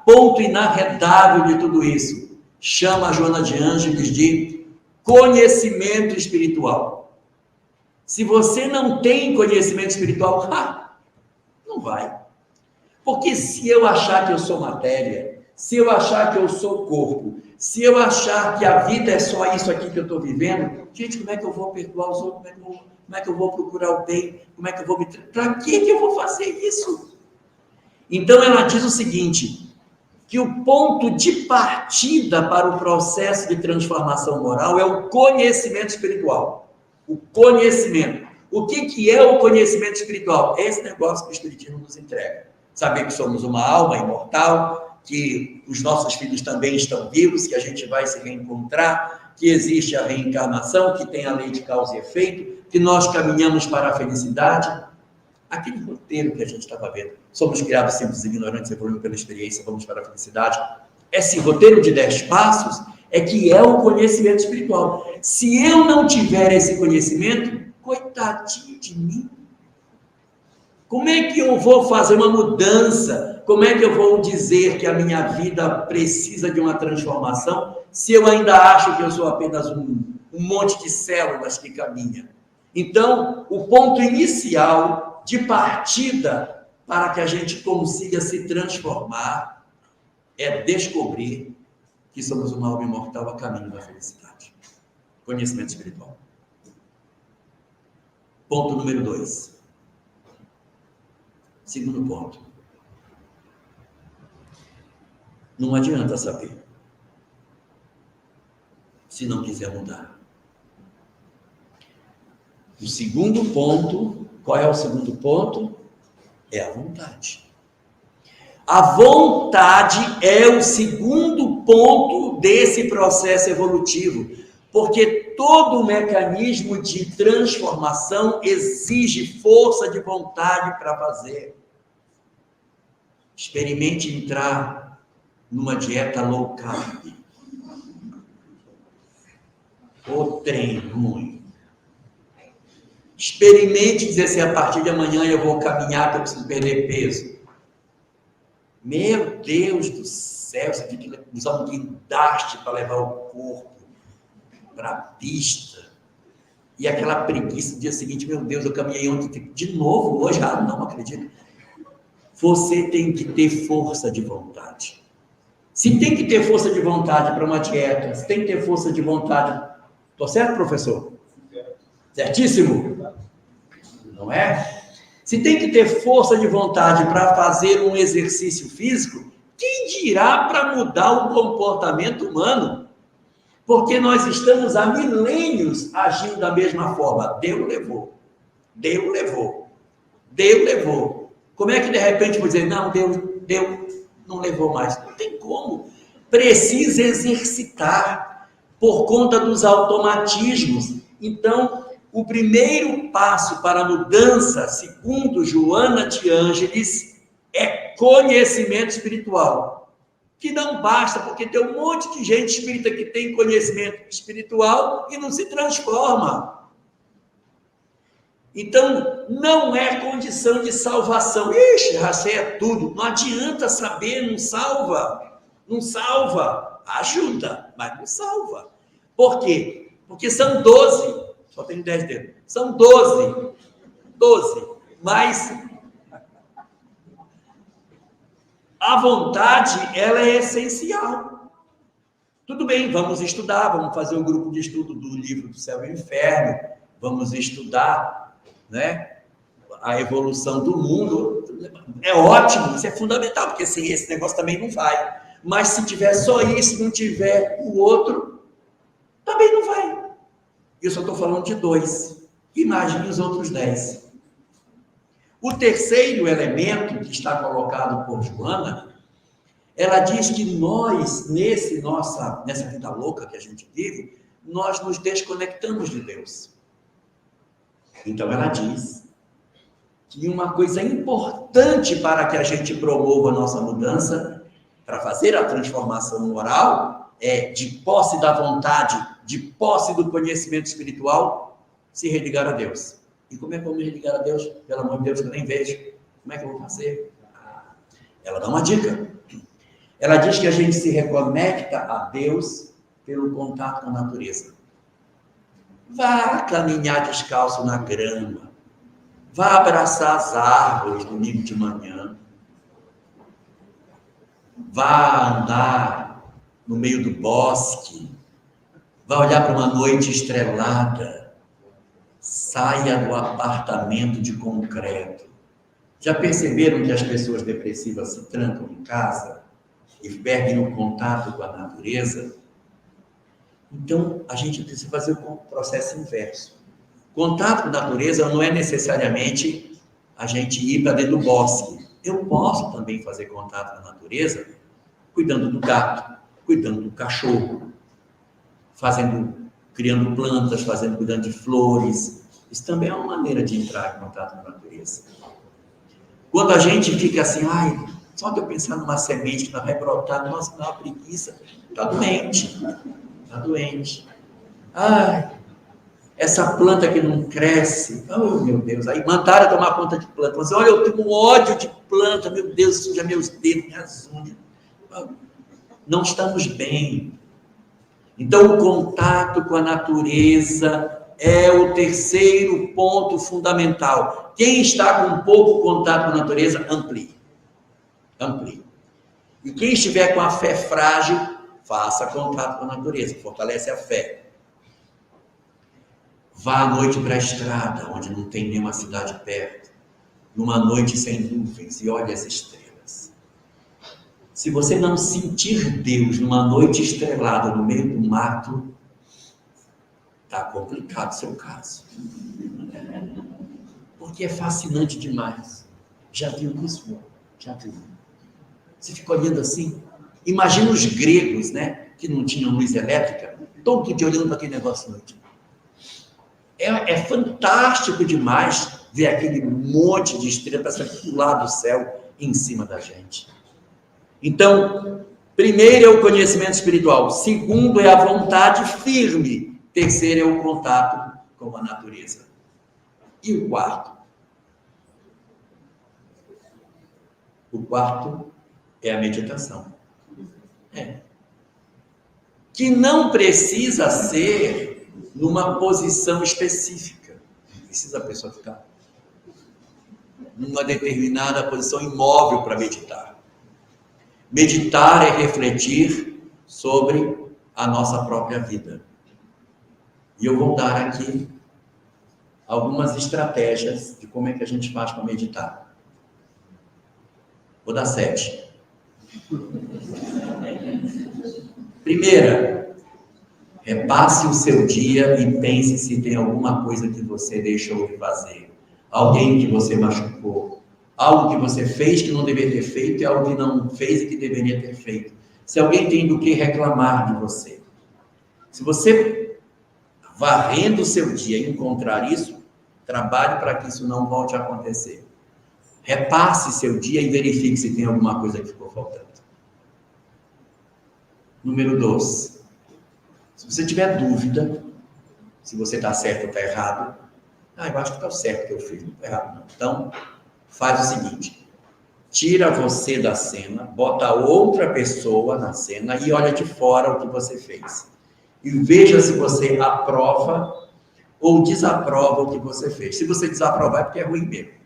Ponto inarredável de tudo isso. Chama a Joana de Ângeles de conhecimento espiritual. Se você não tem conhecimento espiritual, não vai. Porque se eu achar que eu sou matéria, se eu achar que eu sou corpo, se eu achar que a vida é só isso aqui que eu estou vivendo, gente, como é que eu vou perdoar os outros? Como é que eu vou procurar o bem? Como é que eu vou me... Para que eu vou fazer isso? Então ela diz o seguinte, que o ponto de partida para o processo de transformação moral é o conhecimento espiritual. O conhecimento. O que é o conhecimento espiritual? É esse negócio que o Espiritismo nos entrega. Saber que somos uma alma imortal, que os nossos filhos também estão vivos, que a gente vai se reencontrar, que existe a reencarnação, que tem a lei de causa e efeito, que nós caminhamos para a felicidade. Aquele roteiro que a gente estava vendo, somos criados simples e ignorantes, evoluímos pela experiência, vamos para a felicidade. Esse roteiro de 10 passos é que é o conhecimento espiritual. Se eu não tiver esse conhecimento, coitadinho de mim. Como é que eu vou fazer uma mudança? Como é que eu vou dizer que a minha vida precisa de uma transformação se eu ainda acho que eu sou apenas um monte de células que caminha? Então, o ponto inicial de partida para que a gente consiga se transformar é descobrir que somos uma alma imortal a caminho da felicidade. Conhecimento espiritual. Ponto número 2. Segundo ponto. Não adianta saber se não quiser mudar. O segundo ponto, qual é o segundo ponto? É a vontade. A vontade é o segundo ponto desse processo evolutivo, Porque todo o mecanismo de transformação exige força de vontade para fazer. Experimente entrar numa dieta low carb. O trem ruim. Experimente dizer assim, a partir de amanhã eu vou caminhar porque eu preciso perder peso. Meu Deus do céu, você tem que usar um guindaste para levar o corpo para a pista. E aquela preguiça no dia seguinte, meu Deus, eu caminhei ontem, de novo, hoje, não acredito. Você tem que ter força de vontade. Se tem que ter força de vontade para uma dieta, se tem que ter força de vontade... Estou certo, professor? Certíssimo? Não é? Se tem que ter força de vontade para fazer um exercício físico, quem dirá para mudar o comportamento humano? Porque nós estamos há milênios agindo da mesma forma. Deus levou. Deus levou. Deus levou. Como é que de repente vou dizer, não, Deus não levou mais? Não tem como. Precisa exercitar por conta dos automatismos. Então, o primeiro passo para a mudança, segundo Joana de Ângeles, é conhecimento espiritual. Que não basta, porque tem um monte de gente espírita que tem conhecimento espiritual e não se transforma. Então, não é condição de salvação. Ixi, rachei é tudo. Não adianta saber, não salva. Não salva. Ajuda, mas não salva. Por quê? Porque são 12. Só tenho 10 dedos. São 12. 12. Mas a vontade, ela é essencial. Tudo bem, vamos estudar, vamos fazer um grupo de estudo do livro do Céu e Inferno, vamos estudar, né, a evolução do mundo. É ótimo, isso é fundamental, porque sem esse negócio também não vai. Mas se tiver só isso, não tiver o outro, também não vai. Eu só estou falando de 2. Imagine os outros 10. O terceiro elemento que está colocado por Joana, ela diz que nós, nessa vida louca que a gente vive, nós nos desconectamos de Deus. Então ela diz que uma coisa importante para que a gente promova a nossa mudança, para fazer a transformação moral, é de posse da vontade, de posse do conhecimento espiritual, se religar a Deus. E como é que eu vou me religar a Deus? Pelo amor de Deus, que eu nem vejo. Como é que eu vou fazer? Ela dá uma dica. Ela diz que a gente se reconecta a Deus pelo contato com a natureza. Vá caminhar descalço na grama. Vá abraçar as árvores domingo de manhã. Vá andar no meio do bosque. Vá olhar para uma noite estrelada. Saia do apartamento de concreto. Já perceberam que as pessoas depressivas se trancam em casa e perdem o contato com a natureza? Então, a gente precisa fazer o processo inverso. Contato com a natureza não é necessariamente a gente ir para dentro do bosque. Eu posso também fazer contato com a natureza cuidando do gato, cuidando do cachorro, criando plantas, cuidando de flores. Isso também é uma maneira de entrar em contato com a natureza. Quando a gente fica assim, só de eu pensar numa semente que não vai brotar, nossa, dá uma preguiça, está doente. Está doente. Essa planta que não cresce, oh meu Deus, aí mandaram tomar conta de planta, mas olha, eu tenho um ódio de planta, meu Deus, suja meus dedos, minhas unhas. Não estamos bem. Então, o contato com a natureza é o terceiro ponto fundamental. Quem está com pouco contato com a natureza, amplie. Amplie. E quem estiver com a fé frágil, faça contato com a natureza, fortalece a fé. Vá à noite para a estrada, onde não tem nenhuma cidade perto, numa noite sem nuvens, e olhe as estrelas. Se você não sentir Deus numa noite estrelada no meio do mato, está complicado o seu caso. Porque é fascinante demais. Já viu isso? Já viu? Você fica olhando assim. Imagina os gregos, né? que não tinham luz elétrica, todo dia olhando para aquele negócio à noite. É fantástico demais ver aquele monte de estrelas pular do céu em cima da gente. Então, primeiro é o conhecimento espiritual, segundo é a vontade firme, terceiro é o contato com a natureza. E o quarto? O quarto é a meditação. Que não precisa ser numa posição específica. Não precisa a pessoa ficar numa determinada posição imóvel para meditar. Meditar é refletir sobre a nossa própria vida. E eu vou dar aqui algumas estratégias de como é que a gente faz para meditar. Vou dar 7. Primeira, repasse o seu dia e pense se tem alguma coisa que você deixou de fazer. Alguém que você machucou. Algo que você fez que não deveria ter feito e algo que não fez e que deveria ter feito. Se alguém tem do que reclamar de você. Se você, varrendo o seu dia, encontrar isso, trabalhe para que isso não volte a acontecer. Repasse seu dia e verifique se tem alguma coisa que ficou faltando. Número 2. Se você tiver dúvida, se você está certo ou está errado, eu acho que está certo que eu fiz, não está errado não. Então, faz o seguinte, tira você da cena, bota outra pessoa na cena e olha de fora o que você fez. E veja se você aprova ou desaprova o que você fez. Se você desaprovar é porque é ruim mesmo.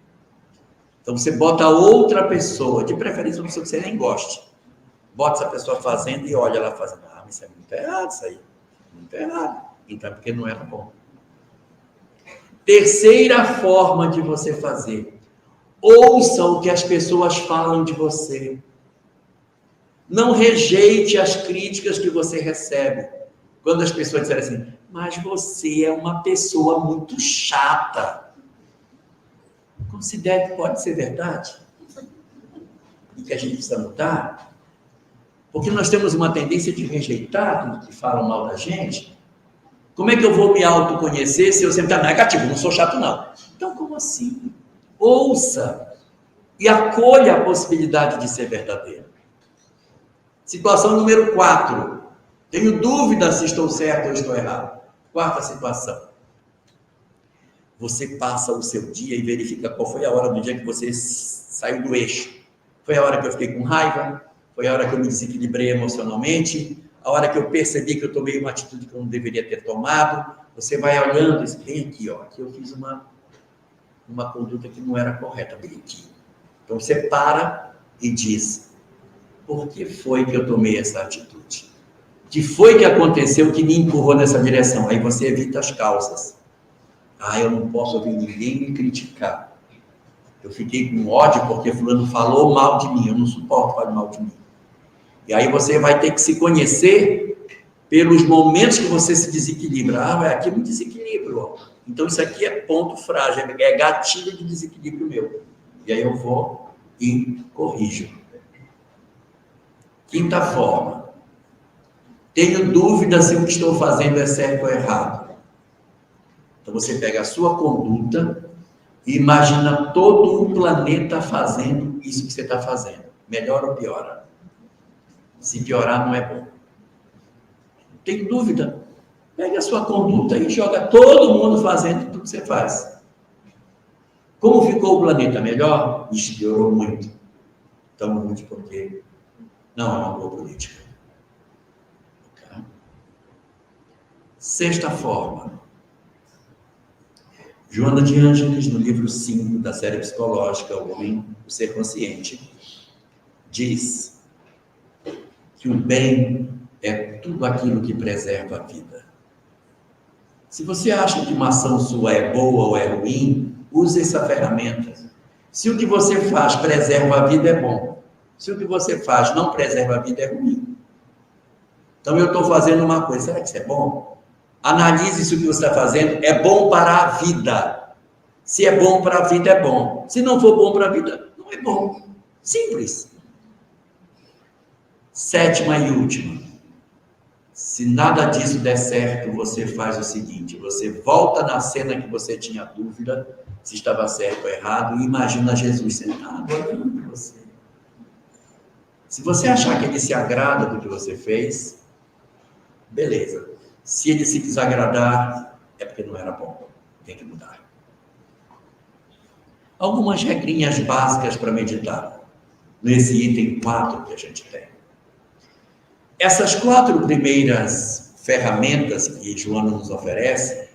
Então você bota outra pessoa, de preferência uma pessoa que você nem goste. Bota essa pessoa fazendo e olha ela fazendo. Mas isso é muito errado, isso aí. Muito errado. Então é porque não era bom. Terceira forma de você fazer. Ouça o que as pessoas falam de você. Não rejeite as críticas que você recebe. Quando as pessoas disserem assim, mas você é uma pessoa muito chata. Considere que pode ser verdade. E que a gente precisa mudar. Porque nós temos uma tendência de rejeitar tudo que falam mal da gente. Como é que eu vou me autoconhecer se eu sempre estou negativo? Não sou chato, não. Então, como assim? Ouça e acolha a possibilidade de ser verdadeiro. Situação número 4. Tenho dúvida se estou certo ou estou errado. Quarta situação. Você passa o seu dia e verifica qual foi a hora do dia que você saiu do eixo. Foi a hora que eu fiquei com raiva? Foi a hora que eu me desequilibrei emocionalmente? A hora que eu percebi que eu tomei uma atitude que eu não deveria ter tomado? Você vai olhando e diz, bem aqui, ó, aqui eu fiz uma conduta que não era correta, bem aqui. Então você para e diz, por que foi que eu tomei essa atitude? O que foi que aconteceu que me empurrou nessa direção? Aí você evita as causas. Eu não posso ouvir ninguém me criticar. Eu fiquei com ódio porque fulano falou mal de mim. Eu não suporto falar mal de mim. E aí você vai ter que se conhecer pelos momentos que você se desequilibra. Aqui eu me desequilibro. Ó. Então isso aqui é ponto frágil, é gatilho de desequilíbrio meu. E aí eu vou e corrijo. Quinta forma. Tenho dúvida se o que estou fazendo é certo ou errado. Então você pega a sua conduta e imagina todo um planeta fazendo isso que você está fazendo. Melhora ou piora? Se piorar não é bom. Tem dúvida? Pega a sua conduta e joga todo mundo fazendo tudo que você faz. Como ficou o planeta? Melhor? Isso piorou muito. Então mude porque não é uma boa política. Okay. Sexta forma. Joana de Ângeles, no livro 5 da série psicológica, O Homem, o Ser Consciente, diz que o bem é tudo aquilo que preserva a vida. Se você acha que uma ação sua é boa ou é ruim, use essa ferramenta. Se o que você faz preserva a vida, é bom. Se o que você faz não preserva a vida, é ruim. Então eu estou fazendo uma coisa, será que isso é bom? Analise se o que você está fazendo é bom para a vida. Se é bom para a vida, é bom. Se não for bom para a vida, não é bom. Simples. Sétima e última. Se nada disso der certo, você faz o seguinte: você volta na cena que você tinha dúvida se estava certo ou errado e imagina Jesus sentado olhando você. Se você achar que ele se agrada do que você fez, beleza. Se ele se desagradar, é porque não era bom. Tem que mudar. Algumas regrinhas básicas para meditar, nesse item 4 que a gente tem. Essas 4 primeiras ferramentas que Joana nos oferece,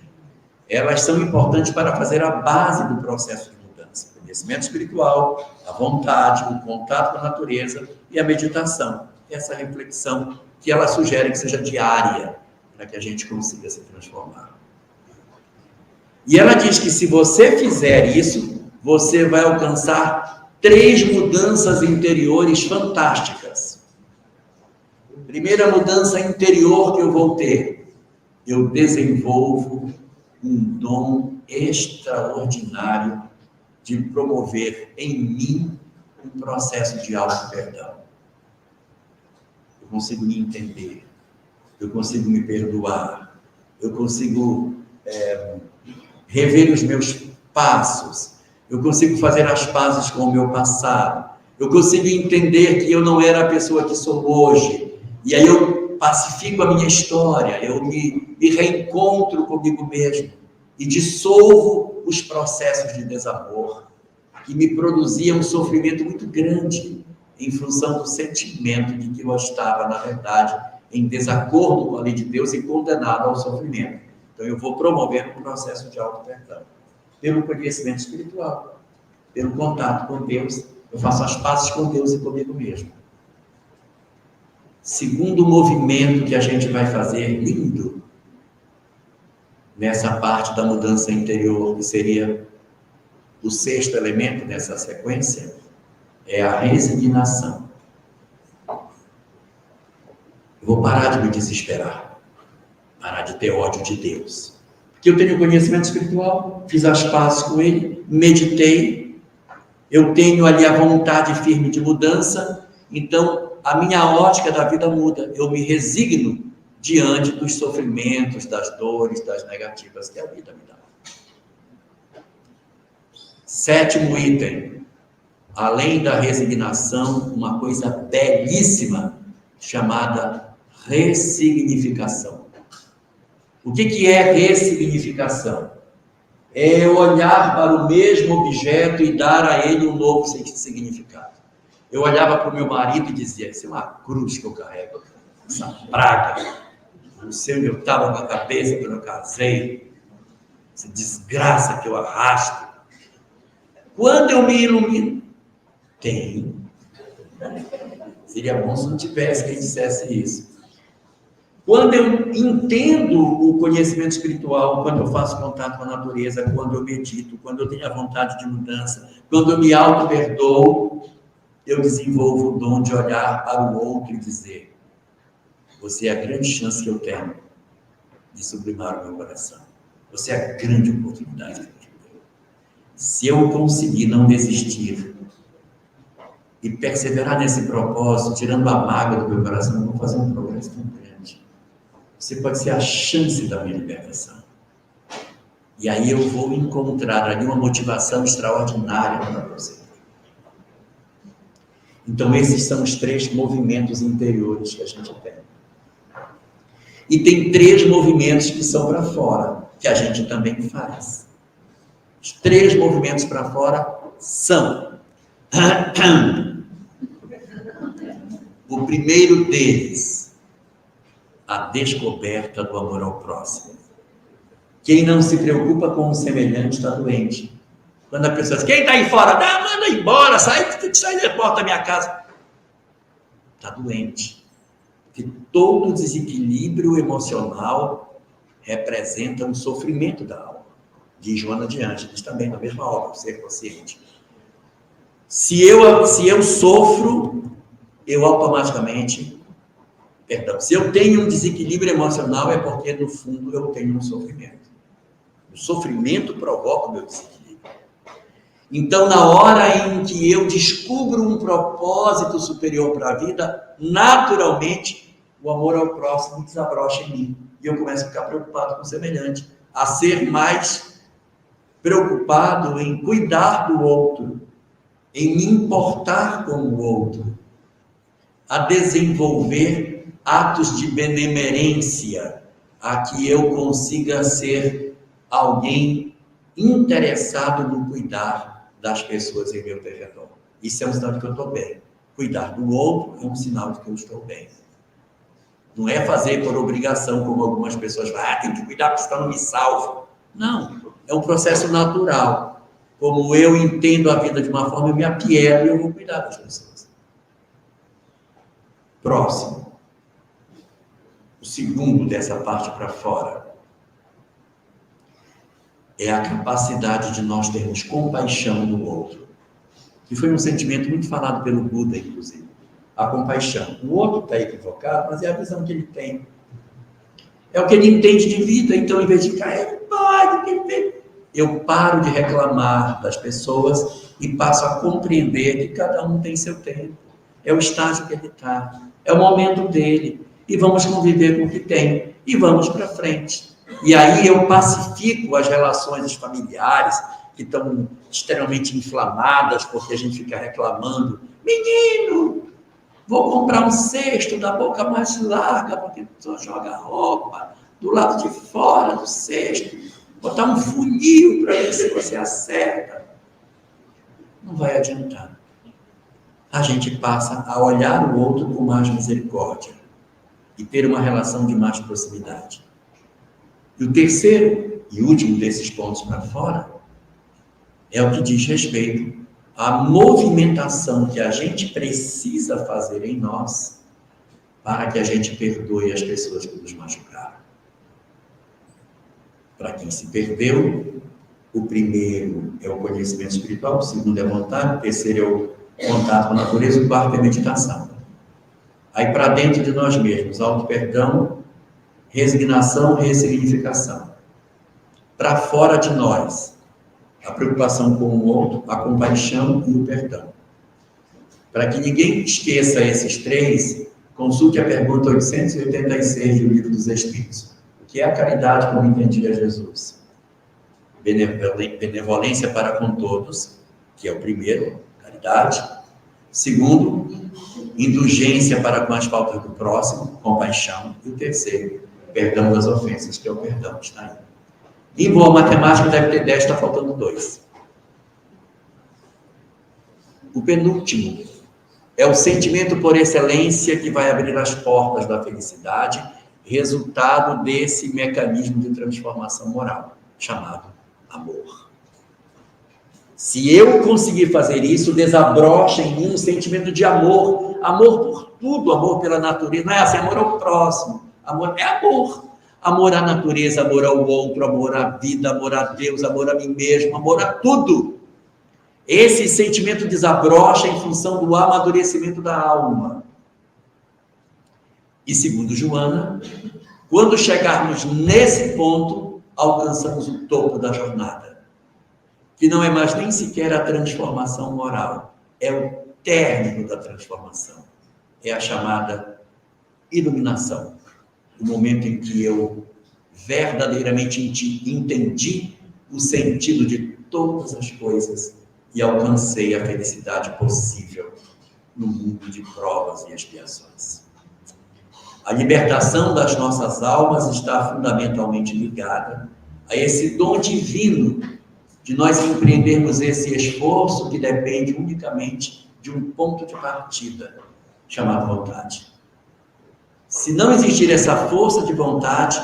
elas são importantes para fazer a base do processo de mudança. O conhecimento espiritual, a vontade, o contato com a natureza e a meditação. Essa reflexão que ela sugere que seja diária, para que a gente consiga se transformar. E ela diz que se você fizer isso, você vai alcançar 3 mudanças interiores fantásticas. Primeira mudança interior que eu vou ter: eu desenvolvo um dom extraordinário de promover em mim um processo de auto-perdão. Eu consigo me entender, eu consigo me perdoar, eu consigo rever os meus passos, eu consigo fazer as pazes com o meu passado, eu consigo entender que eu não era a pessoa que sou hoje, e aí eu pacifico a minha história, eu me reencontro comigo mesmo e dissolvo os processos de desamor que me produziam um sofrimento muito grande em função do sentimento de que eu estava, na verdade, em desacordo com a lei de Deus e condenado ao sofrimento. Então eu vou promover um processo de auto-perdão pelo conhecimento espiritual, pelo contato com Deus. Eu faço as pazes com Deus e comigo mesmo. Segundo movimento que a gente vai fazer, lindo, nessa parte da mudança interior, que seria o 6º elemento dessa sequência, é a resignação. Eu vou parar de me desesperar, parar de ter ódio de Deus. Porque eu tenho conhecimento espiritual, fiz as pazes com ele, meditei, eu tenho ali a vontade firme de mudança, então a minha ótica da vida muda, eu me resigno diante dos sofrimentos, das dores, das negativas que a vida me dá. 7º item, além da resignação, uma coisa belíssima chamada ressignificação. O que é ressignificação? É olhar para o mesmo objeto e dar a ele um novo significado. Eu olhava para o meu marido e dizia: isso é uma cruz que eu carrego, essa praga. Não sei onde eu estava com a cabeça quando eu casei, essa desgraça que eu arrasto. Quando eu me ilumino, tem. Seria bom se não tivesse quem dissesse isso. Quando eu entendo o conhecimento espiritual, quando eu faço contato com a natureza, quando eu medito, quando eu tenho a vontade de mudança, quando eu me auto-perdoo, eu desenvolvo o dom de olhar para o outro e dizer: você é a grande chance que eu tenho de sublimar o meu coração. Você é a grande oportunidade que eu tenho. Se eu conseguir não desistir e perseverar nesse propósito, tirando a mágoa do meu coração, eu vou fazer um progresso tão grande. Você pode ser a chance da minha libertação. E aí eu vou encontrar ali uma motivação extraordinária para você. Então esses são os 3 movimentos interiores que a gente tem. E tem 3 movimentos que são para fora, que a gente também faz. Os 3 movimentos para fora são: o primeiro deles, a descoberta do amor ao próximo. Quem não se preocupa com o semelhante está doente. Quando a pessoa diz: quem está aí fora? Manda embora, sai da porta da minha casa. Está doente. Porque todo desequilíbrio emocional representa um sofrimento da alma. Diz Joana de Anjos, diz também na mesma obra, o Ser Consciente. Se eu sofro, eu automaticamente, se eu tenho um desequilíbrio emocional, é porque no fundo eu tenho um sofrimento. O sofrimento provoca o meu desequilíbrio. Então, na hora em que eu descubro um propósito superior para a vida, naturalmente o amor ao próximo desabrocha em mim. E eu começo a ficar preocupado com o semelhante, a ser mais preocupado em cuidar do outro, em me importar com o outro, a desenvolver atos de benemerência, a que eu consiga ser alguém interessado no cuidar das pessoas em meu redor. Isso é um sinal de que eu estou bem. Cuidar do outro é um sinal de que eu estou bem. Não é fazer por obrigação, como algumas pessoas falam, tem que cuidar porque senão não me salvo. Não, é um processo natural. Como eu entendo a vida de uma forma, eu me apielo e eu vou cuidar das pessoas. Próximo. O segundo dessa parte para fora é a capacidade de nós termos compaixão do outro. Que foi um sentimento muito falado pelo Buda, inclusive. A compaixão. O outro está equivocado, mas é a visão que ele tem. É o que ele entende de vida. Então, em vez de ficar, eu paro de reclamar das pessoas e passo a compreender que cada um tem seu tempo. É o estágio que ele está. É o momento dele. E vamos conviver com o que tem. E vamos para frente. E aí eu pacifico as relações familiares que estão extremamente inflamadas porque a gente fica reclamando. Menino, vou comprar um cesto da boca mais larga, porque a pessoa joga roupa do lado de fora do cesto. Botar um funil para ver se você acerta. Não vai adiantar. A gente passa a olhar o outro com mais misericórdia e ter uma relação de mais proximidade. E o terceiro e último desses pontos para fora é o que diz respeito à movimentação que a gente precisa fazer em nós para que a gente perdoe as pessoas que nos machucaram. Para quem se perdeu, o primeiro é o conhecimento espiritual, o segundo é a vontade, o terceiro é o contato com a natureza, o quarto é a meditação. Aí para dentro de nós mesmos, auto-perdão, resignação, ressignificação. Para fora de nós, a preocupação com o outro, a compaixão e o perdão. Para que ninguém esqueça esses três, consulte a pergunta 886 do Livro dos Espíritos. O que é a caridade como entendia Jesus? Benevolência para com todos, que é o primeiro, caridade. Segundo, indulgência para com as faltas do próximo, compaixão. E o terceiro, perdão das ofensas, que é o perdão, está aí. Em boa matemática deve ter 10, está faltando 2. O penúltimo é o sentimento por excelência que vai abrir as portas da felicidade, resultado desse mecanismo de transformação moral, chamado amor. Se eu conseguir fazer isso, desabrocha em mim um sentimento de amor, amor por tudo, amor pela natureza, não é assim, amor ao próximo, amor é amor. Amor à natureza, amor ao outro, amor à vida, amor a Deus, amor a mim mesmo, amor a tudo. Esse sentimento desabrocha em função do amadurecimento da alma. E segundo Joana, quando chegarmos nesse ponto, alcançamos o topo da jornada. Que não é mais nem sequer a transformação moral, é o término da transformação. É a chamada iluminação. O momento em que eu verdadeiramente entendi o sentido de todas as coisas e alcancei a felicidade possível no mundo de provas e expiações. A libertação das nossas almas está fundamentalmente ligada a esse dom divino de nós empreendermos esse esforço que depende unicamente de um ponto de partida, chamado vontade. Se não existir essa força de vontade,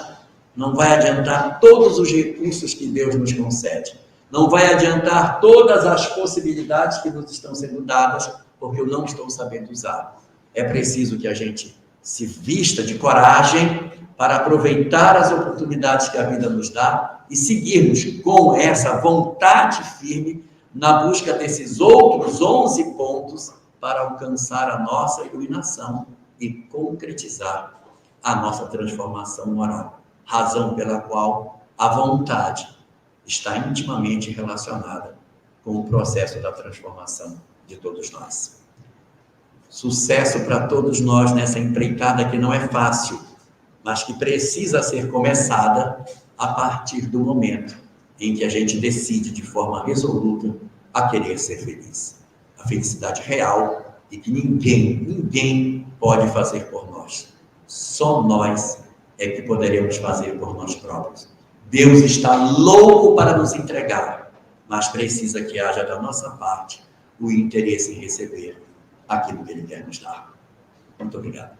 não vai adiantar todos os recursos que Deus nos concede. Não vai adiantar todas as possibilidades que nos estão sendo dadas, porque eu não estou sabendo usar. É preciso que a gente se vista de coragem para aproveitar as oportunidades que a vida nos dá e seguirmos com essa vontade firme na busca desses outros 11 pontos para alcançar a nossa iluminação e concretizar a nossa transformação moral, razão pela qual a vontade está intimamente relacionada com o processo da transformação de todos nós. Sucesso para todos nós nessa empreitada que não é fácil, mas que precisa ser começada a partir do momento em que a gente decide de forma resoluta a querer ser feliz. A felicidade real e que ninguém pode fazer por nós. Só nós é que poderemos fazer por nós próprios. Deus está louco para nos entregar, mas precisa que haja da nossa parte o interesse em receber aquilo que Ele quer nos dar. Muito obrigado.